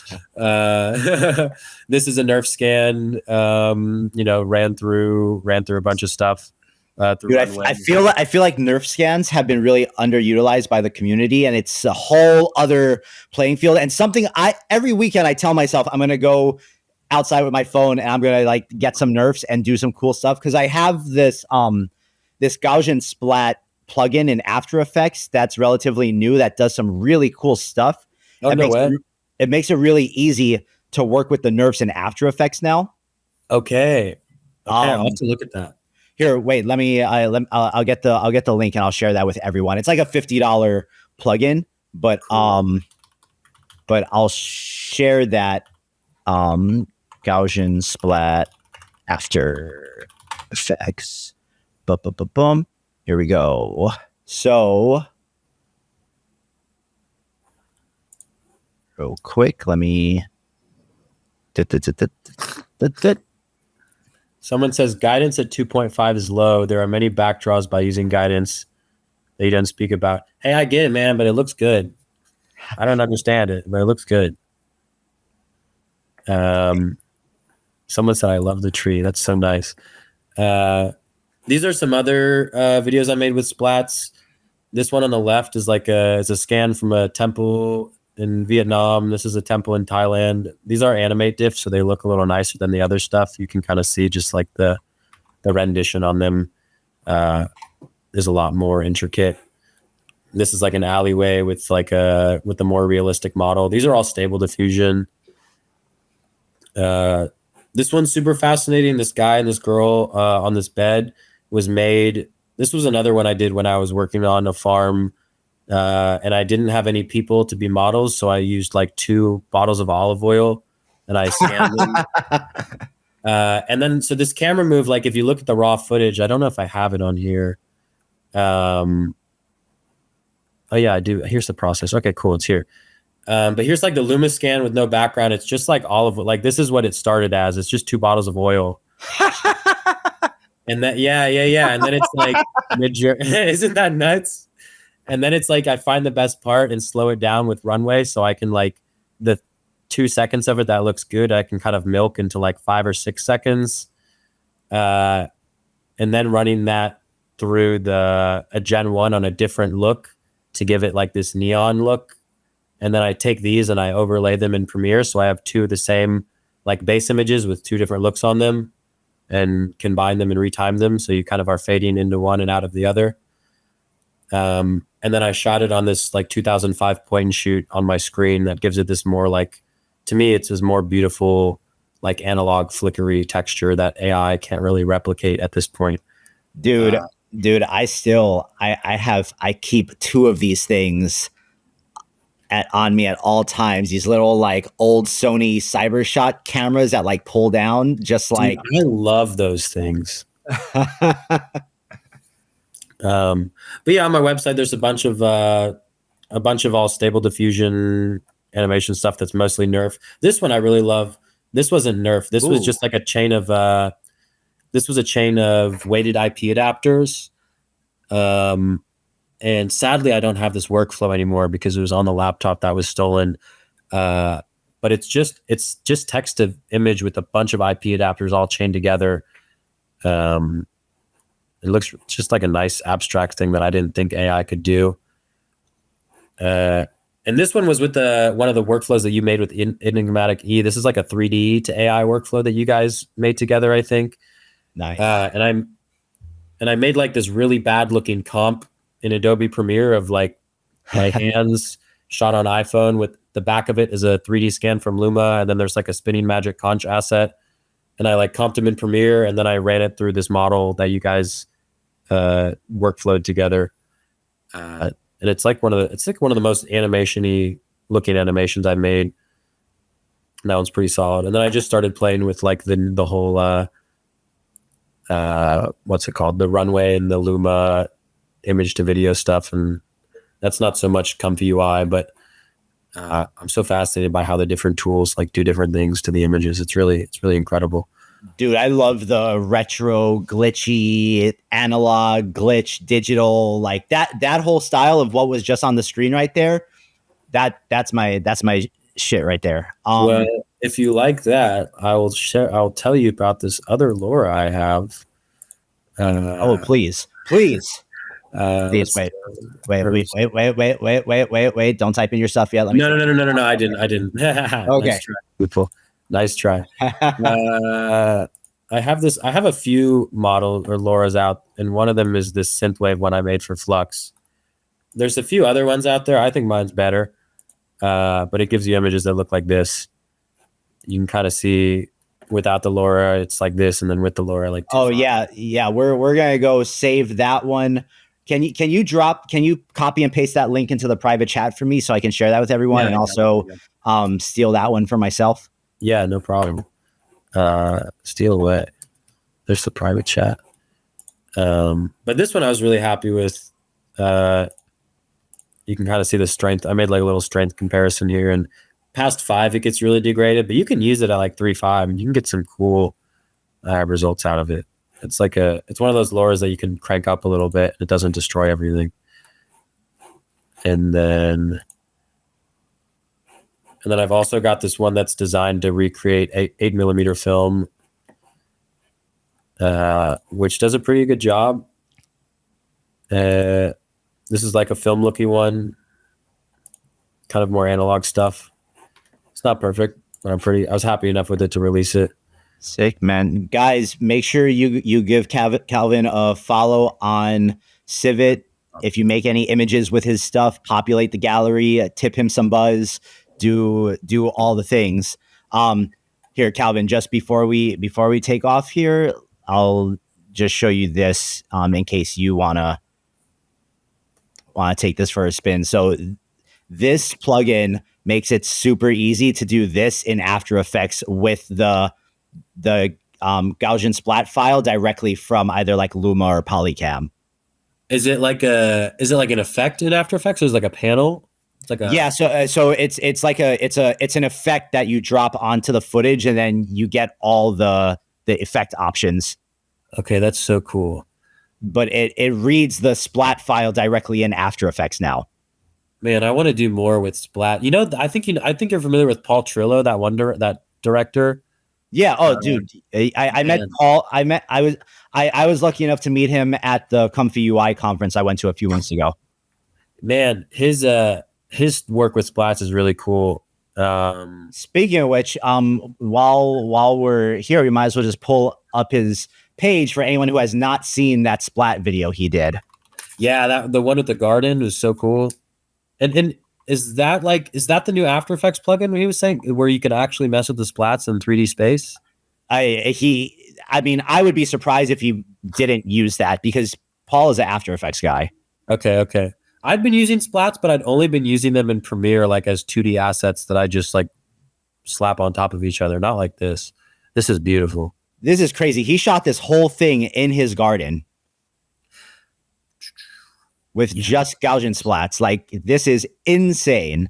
This is a Nerf scan. Ran through a bunch of stuff. Dude, I feel like Nerf scans have been really underutilized by the community, and it's a whole other playing field. And something every weekend I tell myself I'm gonna go outside with my phone and I'm gonna like get some Nerfs and do some cool stuff, because I have this Gaussian splat plugin in After Effects that's relatively new that does some really cool stuff. Oh, no way. It makes it really easy to work with the Nerfs in After Effects now. Okay. I'll have to look at that. Here, wait. Let me. I'll get the link and I'll share that with everyone. It's like a $50 plugin, but cool. But I'll share that. Gaussian splat After Effects. Boom. Here we go. So, real quick, let me. Someone says guidance at 2.5 is low. There are many backdraws by using guidance that you don't speak about. Hey, I get it, man, but it looks good. I don't understand it, but it looks good. Someone said I love the tree. That's so nice. These are some other videos I made with splats. This one on the left is is a scan from a temple in Vietnam. This is a temple in Thailand. These are animate diffs, so they look a little nicer than the other stuff. You can kind of see just like the rendition on them is a lot more intricate. This is like an alleyway with a more realistic model. These are all stable diffusion. This one's super fascinating. This guy and this girl on this bed was made. This was another one I did when I was working on a farm. And I didn't have any people to be models, so I used like 2 bottles of olive oil and I scanned them. And then, so this camera move, like if you look at the raw footage, I don't know if I have it on here. Oh yeah, I do. Here's the process. Okay, cool. It's here. But here's like the Luma scan with no background. It's just like olive, like this is what it started as. It's just 2 bottles of oil. And that, yeah. And then it's like, isn't that nuts? And then it's like I find the best part and slow it down with Runway, so I can like the 2 seconds of it that looks good, I can kind of milk into like 5 or 6 seconds, and then running that through a Gen 1 on a different look to give it like this neon look, and then I take these and I overlay them in Premiere, so I have 2 of the same like base images with 2 different looks on them, and combine them and retime them, so you kind of are fading into one and out of the other. And then I shot it on this like 2005 point and shoot on my screen that gives it this more like, to me, it's this more beautiful, like analog flickery texture that AI can't really replicate at this point. Dude, I keep 2 of these things on me at all times. These little like old Sony CyberShot cameras that like pull down, just like. Dude, I love those things. But yeah, on my website, there's a bunch of all stable diffusion animation stuff that's mostly Nerf. This one I really love. This wasn't Nerf. This was just like a chain of weighted IP adapters. And sadly, I don't have this workflow anymore because it was on the laptop that was stolen. But it's just text to image with a bunch of IP adapters all chained together. It looks just like a nice abstract thing that I didn't think AI could do. And And this one was with one of the workflows that you made with Enigmatic E. This is like a 3D to AI workflow that you guys made together, I think. Nice. And I made like this really bad looking comp in Adobe Premiere of like my hands shot on iPhone with the back of it is a 3D scan from Luma. And then there's like a spinning magic conch asset. And I like comped them in Premiere. And then I ran it through this model that you guys workflowed together. And it's like one of the most animation-y looking animations I've made. And that one's pretty solid. And then I just started playing with like the whole what's it called? The runway and the Luma image to video stuff. And that's not so much comfy UI, but I'm so fascinated by how the different tools like do different things to the images. It's really incredible. Dude, I love the retro, glitchy, analog, glitch, digital, like that whole style of what was just on the screen right there. That's my shit right there. Well, if you like that, I'll tell you about this other Laura I have. Please. Please, wait. Don't type in your stuff yet. No. I didn't. Okay. Nice try. I have a few models or Laura's out, and one of them is this synthwave one I made for Flux. There's a few other ones out there. I think mine's better. But it gives you images that look like this. You can kind of see without the Laura, it's like this, and then with the Laura, like. Oh yeah. We're gonna go save that one. Can you copy and paste that link into the private chat for me so I can share that with everyone, and also steal that one for myself? Yeah, no problem. Steal away. There's the private chat. But this one I was really happy with. You can kind of see the strength. I made like a little strength comparison here, and past 5 it gets really degraded, but you can use it at like 3.5 and you can get some cool results out of it. It's one of those Lauras that you can crank up a little bit and it doesn't destroy everything. And then I've also got this one that's designed to recreate 8mm film, which does a pretty good job. This is like a film looking one, kind of more analog stuff. It's not perfect, but I was happy enough with it to release it. Sick, man. Guys, make sure you give Calvin a follow on Civit. If you make any images with his stuff, populate the gallery, tip him some buzz, do all the things. Here, Calvin, just before we take off here, I'll just show you this in case you wanna take this for a spin. So this plugin makes it super easy to do this in After Effects with the Gaussian splat file directly from either like Luma or Polycam. Is it like an effect in After Effects, or is it like a panel? It's like so it's an effect that you drop onto the footage, and then you get all the effect options. Okay, that's so cool. But it reads the splat file directly in After Effects now. Man, I want to do more with splat. I think you're familiar with Paul Trillo, that director. Yeah. Oh, dude, I met Paul. I was lucky enough to meet him at the Comfy UI conference I went to a few months ago. Man, his work with splats is really cool. Speaking of which, while we're here, we might as well just pull up his page for anyone who has not seen that splat video he did. Yeah, the one with the garden was so cool. And is that the new After Effects plugin he was saying, where you can actually mess with the splats in 3D space? I mean, I would be surprised if he didn't use that, because Paul is an After Effects guy. Okay. I'd been using splats, but I'd only been using them in Premiere like as 2D assets that I just like slap on top of each other. Not like this. This is beautiful. This is crazy. He shot this whole thing in his garden with just Gaussian splats. Like, this is insane.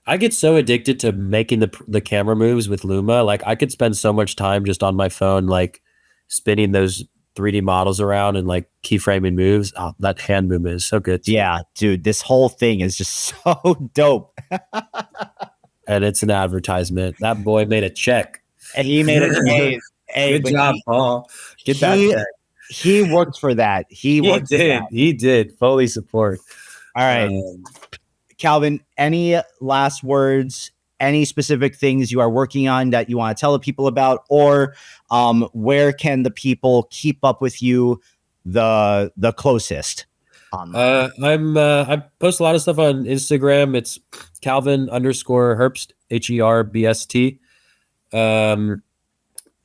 I get so addicted to making the camera moves with Luma. Like, I could spend so much time just on my phone, like spinning those 3D models around and like keyframing moves. Oh, that hand movement is so good. Yeah, dude, this whole thing is just so dope. And it's an advertisement. That boy made a check. And he made a good job, Paul. Get that check. He worked for that. He did. Fully support. All right. Calvin, any last words, any specific things you are working on that you want to tell the people about, or where can the people keep up with you the closest online? I post a lot of stuff on Instagram. It's Calvin_Herbst, Herbst.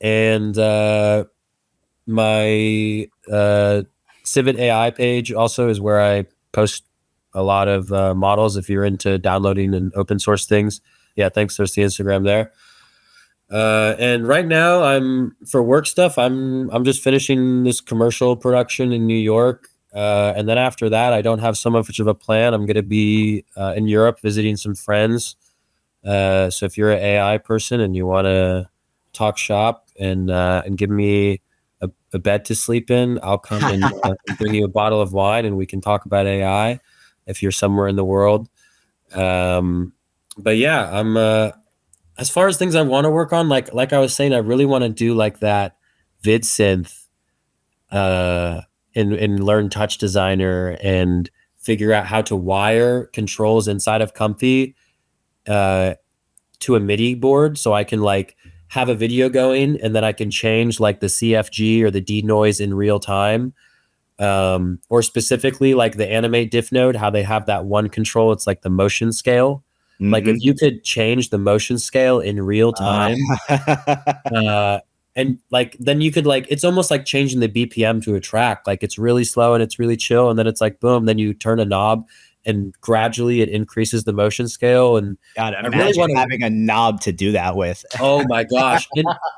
And my Civitai AI page also is where I post a lot of models. If you're into downloading and open source things, yeah, thanks. There's the Instagram there. And right now, for work stuff. I'm just finishing this commercial production in New York, and then after that, I don't have so much of a plan. I'm going to be in Europe visiting some friends. So if you're an AI person and you want to talk shop and give me a bed to sleep in, I'll come and bring you a bottle of wine and we can talk about AI if you're somewhere in the world. But yeah, I'm as far as things I want to work on, like I was saying, I really want to do like that vid synth and learn Touch Designer and figure out how to wire controls inside of Comfy to a MIDI board, so I can like have a video going and then I can change like the CFG or the denoise in real time. Or specifically like the animate diff node, how they have that one control. It's like the motion scale. Mm-hmm. Like if you could change the motion scale in real time, and like then you could like, it's almost like changing the BPM to a track. Like it's really slow and it's really chill, and then it's like boom, then you turn a knob and gradually it increases the motion scale. And God, imagine having a knob to do that with. Oh my gosh.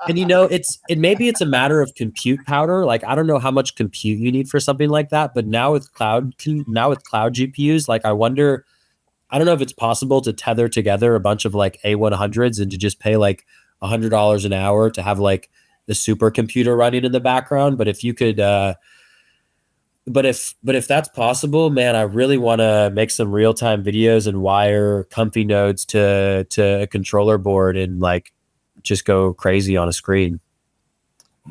And you know, maybe it's a matter of compute power. Like, I don't know how much compute you need for something like that, but now with cloud GPUs, like I wonder, I don't know if it's possible to tether together a bunch of like A100s and to just pay like $100 an hour to have like the supercomputer running in the background. But if you could, but if that's possible, man, I really want to make some real time videos and wire Comfy nodes to a controller board and like just go crazy on a screen.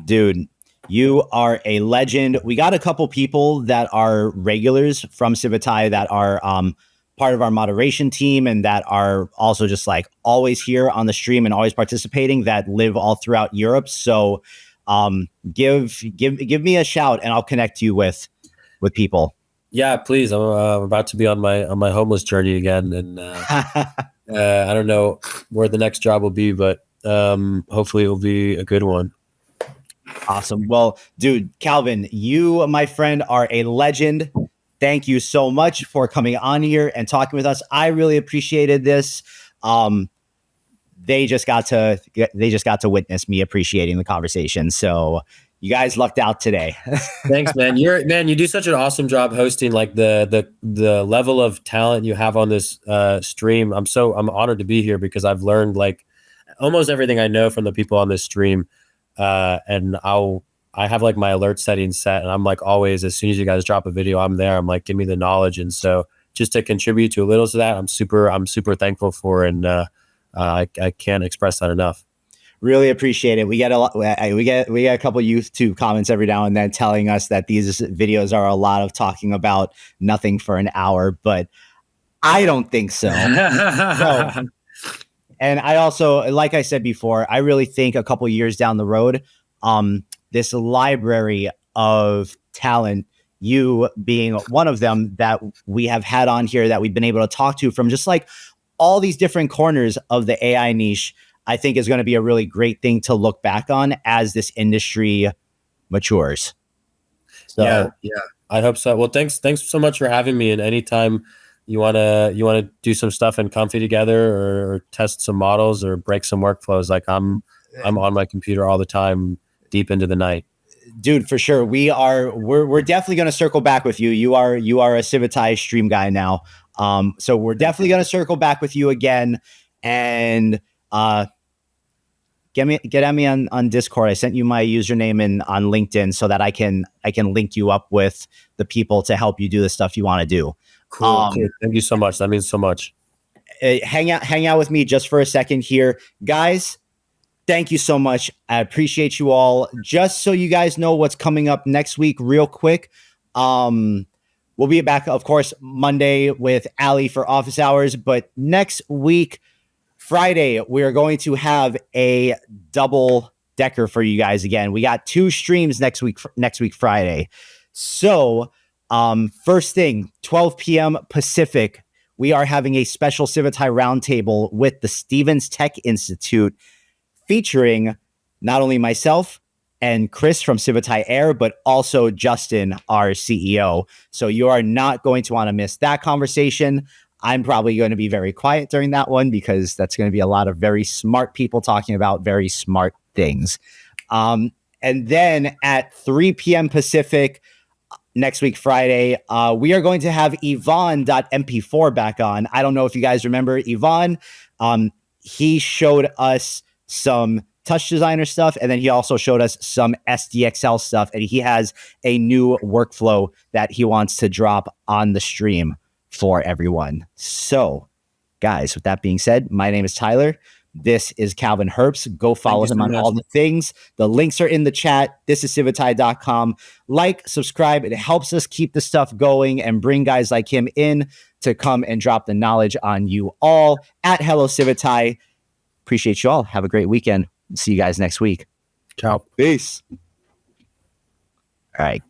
Dude, you are a legend. We got a couple people that are regulars from Civitai that are part of our moderation team and that are also just like always here on the stream and always participating, that live all throughout Europe. So give me a shout and I'll connect you with people. Yeah, please. I'm about to be on my homeless journey again, and I don't know where the next job will be, but hopefully it will be a good one. Awesome. Well, dude, Calvin, you, my friend, are a legend. Thank you so much for coming on here and talking with us. I really appreciated this. They just got to witness me appreciating the conversation. So you guys lucked out today. Thanks, man. You do such an awesome job hosting. Like the level of talent you have on this stream. I'm honored to be here because I've learned like almost everything I know from the people on this stream. And I have like my alert settings set, and I'm like always, as soon as you guys drop a video, I'm there. I'm like, give me the knowledge. And so just to contribute to a little to that, I'm super thankful for, and I can't express that enough. Really appreciate it. We get a couple YouTube comments every now and then telling us that these videos are a lot of talking about nothing for an hour, but I don't think so. And I also, like I said before, I really think a couple years down the road, this library of talent, you being one of them that we have had on here that we've been able to talk to from just like all these different corners of the AI niche, I think is going to be a really great thing to look back on as this industry matures. So, yeah, I hope so. Well, thanks so much for having me. And anytime you want to do some stuff in Comfy together or test some models or break some workflows, like I'm on my computer all the time, deep into the night. Dude, for sure. We're definitely going to circle back with you. You are a Civitai stream guy now. So we're definitely going to circle back with you again, and get at me on Discord. I sent you my username on LinkedIn so that I can link you up with the people to help you do the stuff you want to do. Cool. Thank you so much. That means so much. Hang out with me just for a second here, guys. Thank you so much. I appreciate you all. Just so you guys know what's coming up next week real quick. we'll be back, of course, Monday with Ali for office hours. But next week, Friday, we're going to have a double decker for you guys again. We got 2 streams next week Friday. So first thing, 12 p.m. Pacific, we are having a special Civitai roundtable with the Stevens Tech Institute featuring not only myself and Chris from Civitai Air, but also Justin, our CEO. So you are not going to want to miss that conversation. I'm probably going to be very quiet during that one because that's going to be a lot of very smart people talking about very smart things. And then at 3 p.m. Pacific, next week, Friday, we are going to have Yvonne.mp4 back on. I don't know if you guys remember Yvonne. He showed us some touch designer stuff, and then he also showed us some SDXL stuff, and he has a new workflow that he wants to drop on the stream for everyone. So, guys, with that being said, my name is Tyler. This is Calvin Herbst. Go follow him on all the things. The links are in the chat. This is civitai.com. Like, subscribe. It helps us keep the stuff going and bring guys like him in to come and drop the knowledge on you all. At Hello Civitai. Appreciate you all. Have a great weekend. See you guys next week. Ciao. Peace. All right.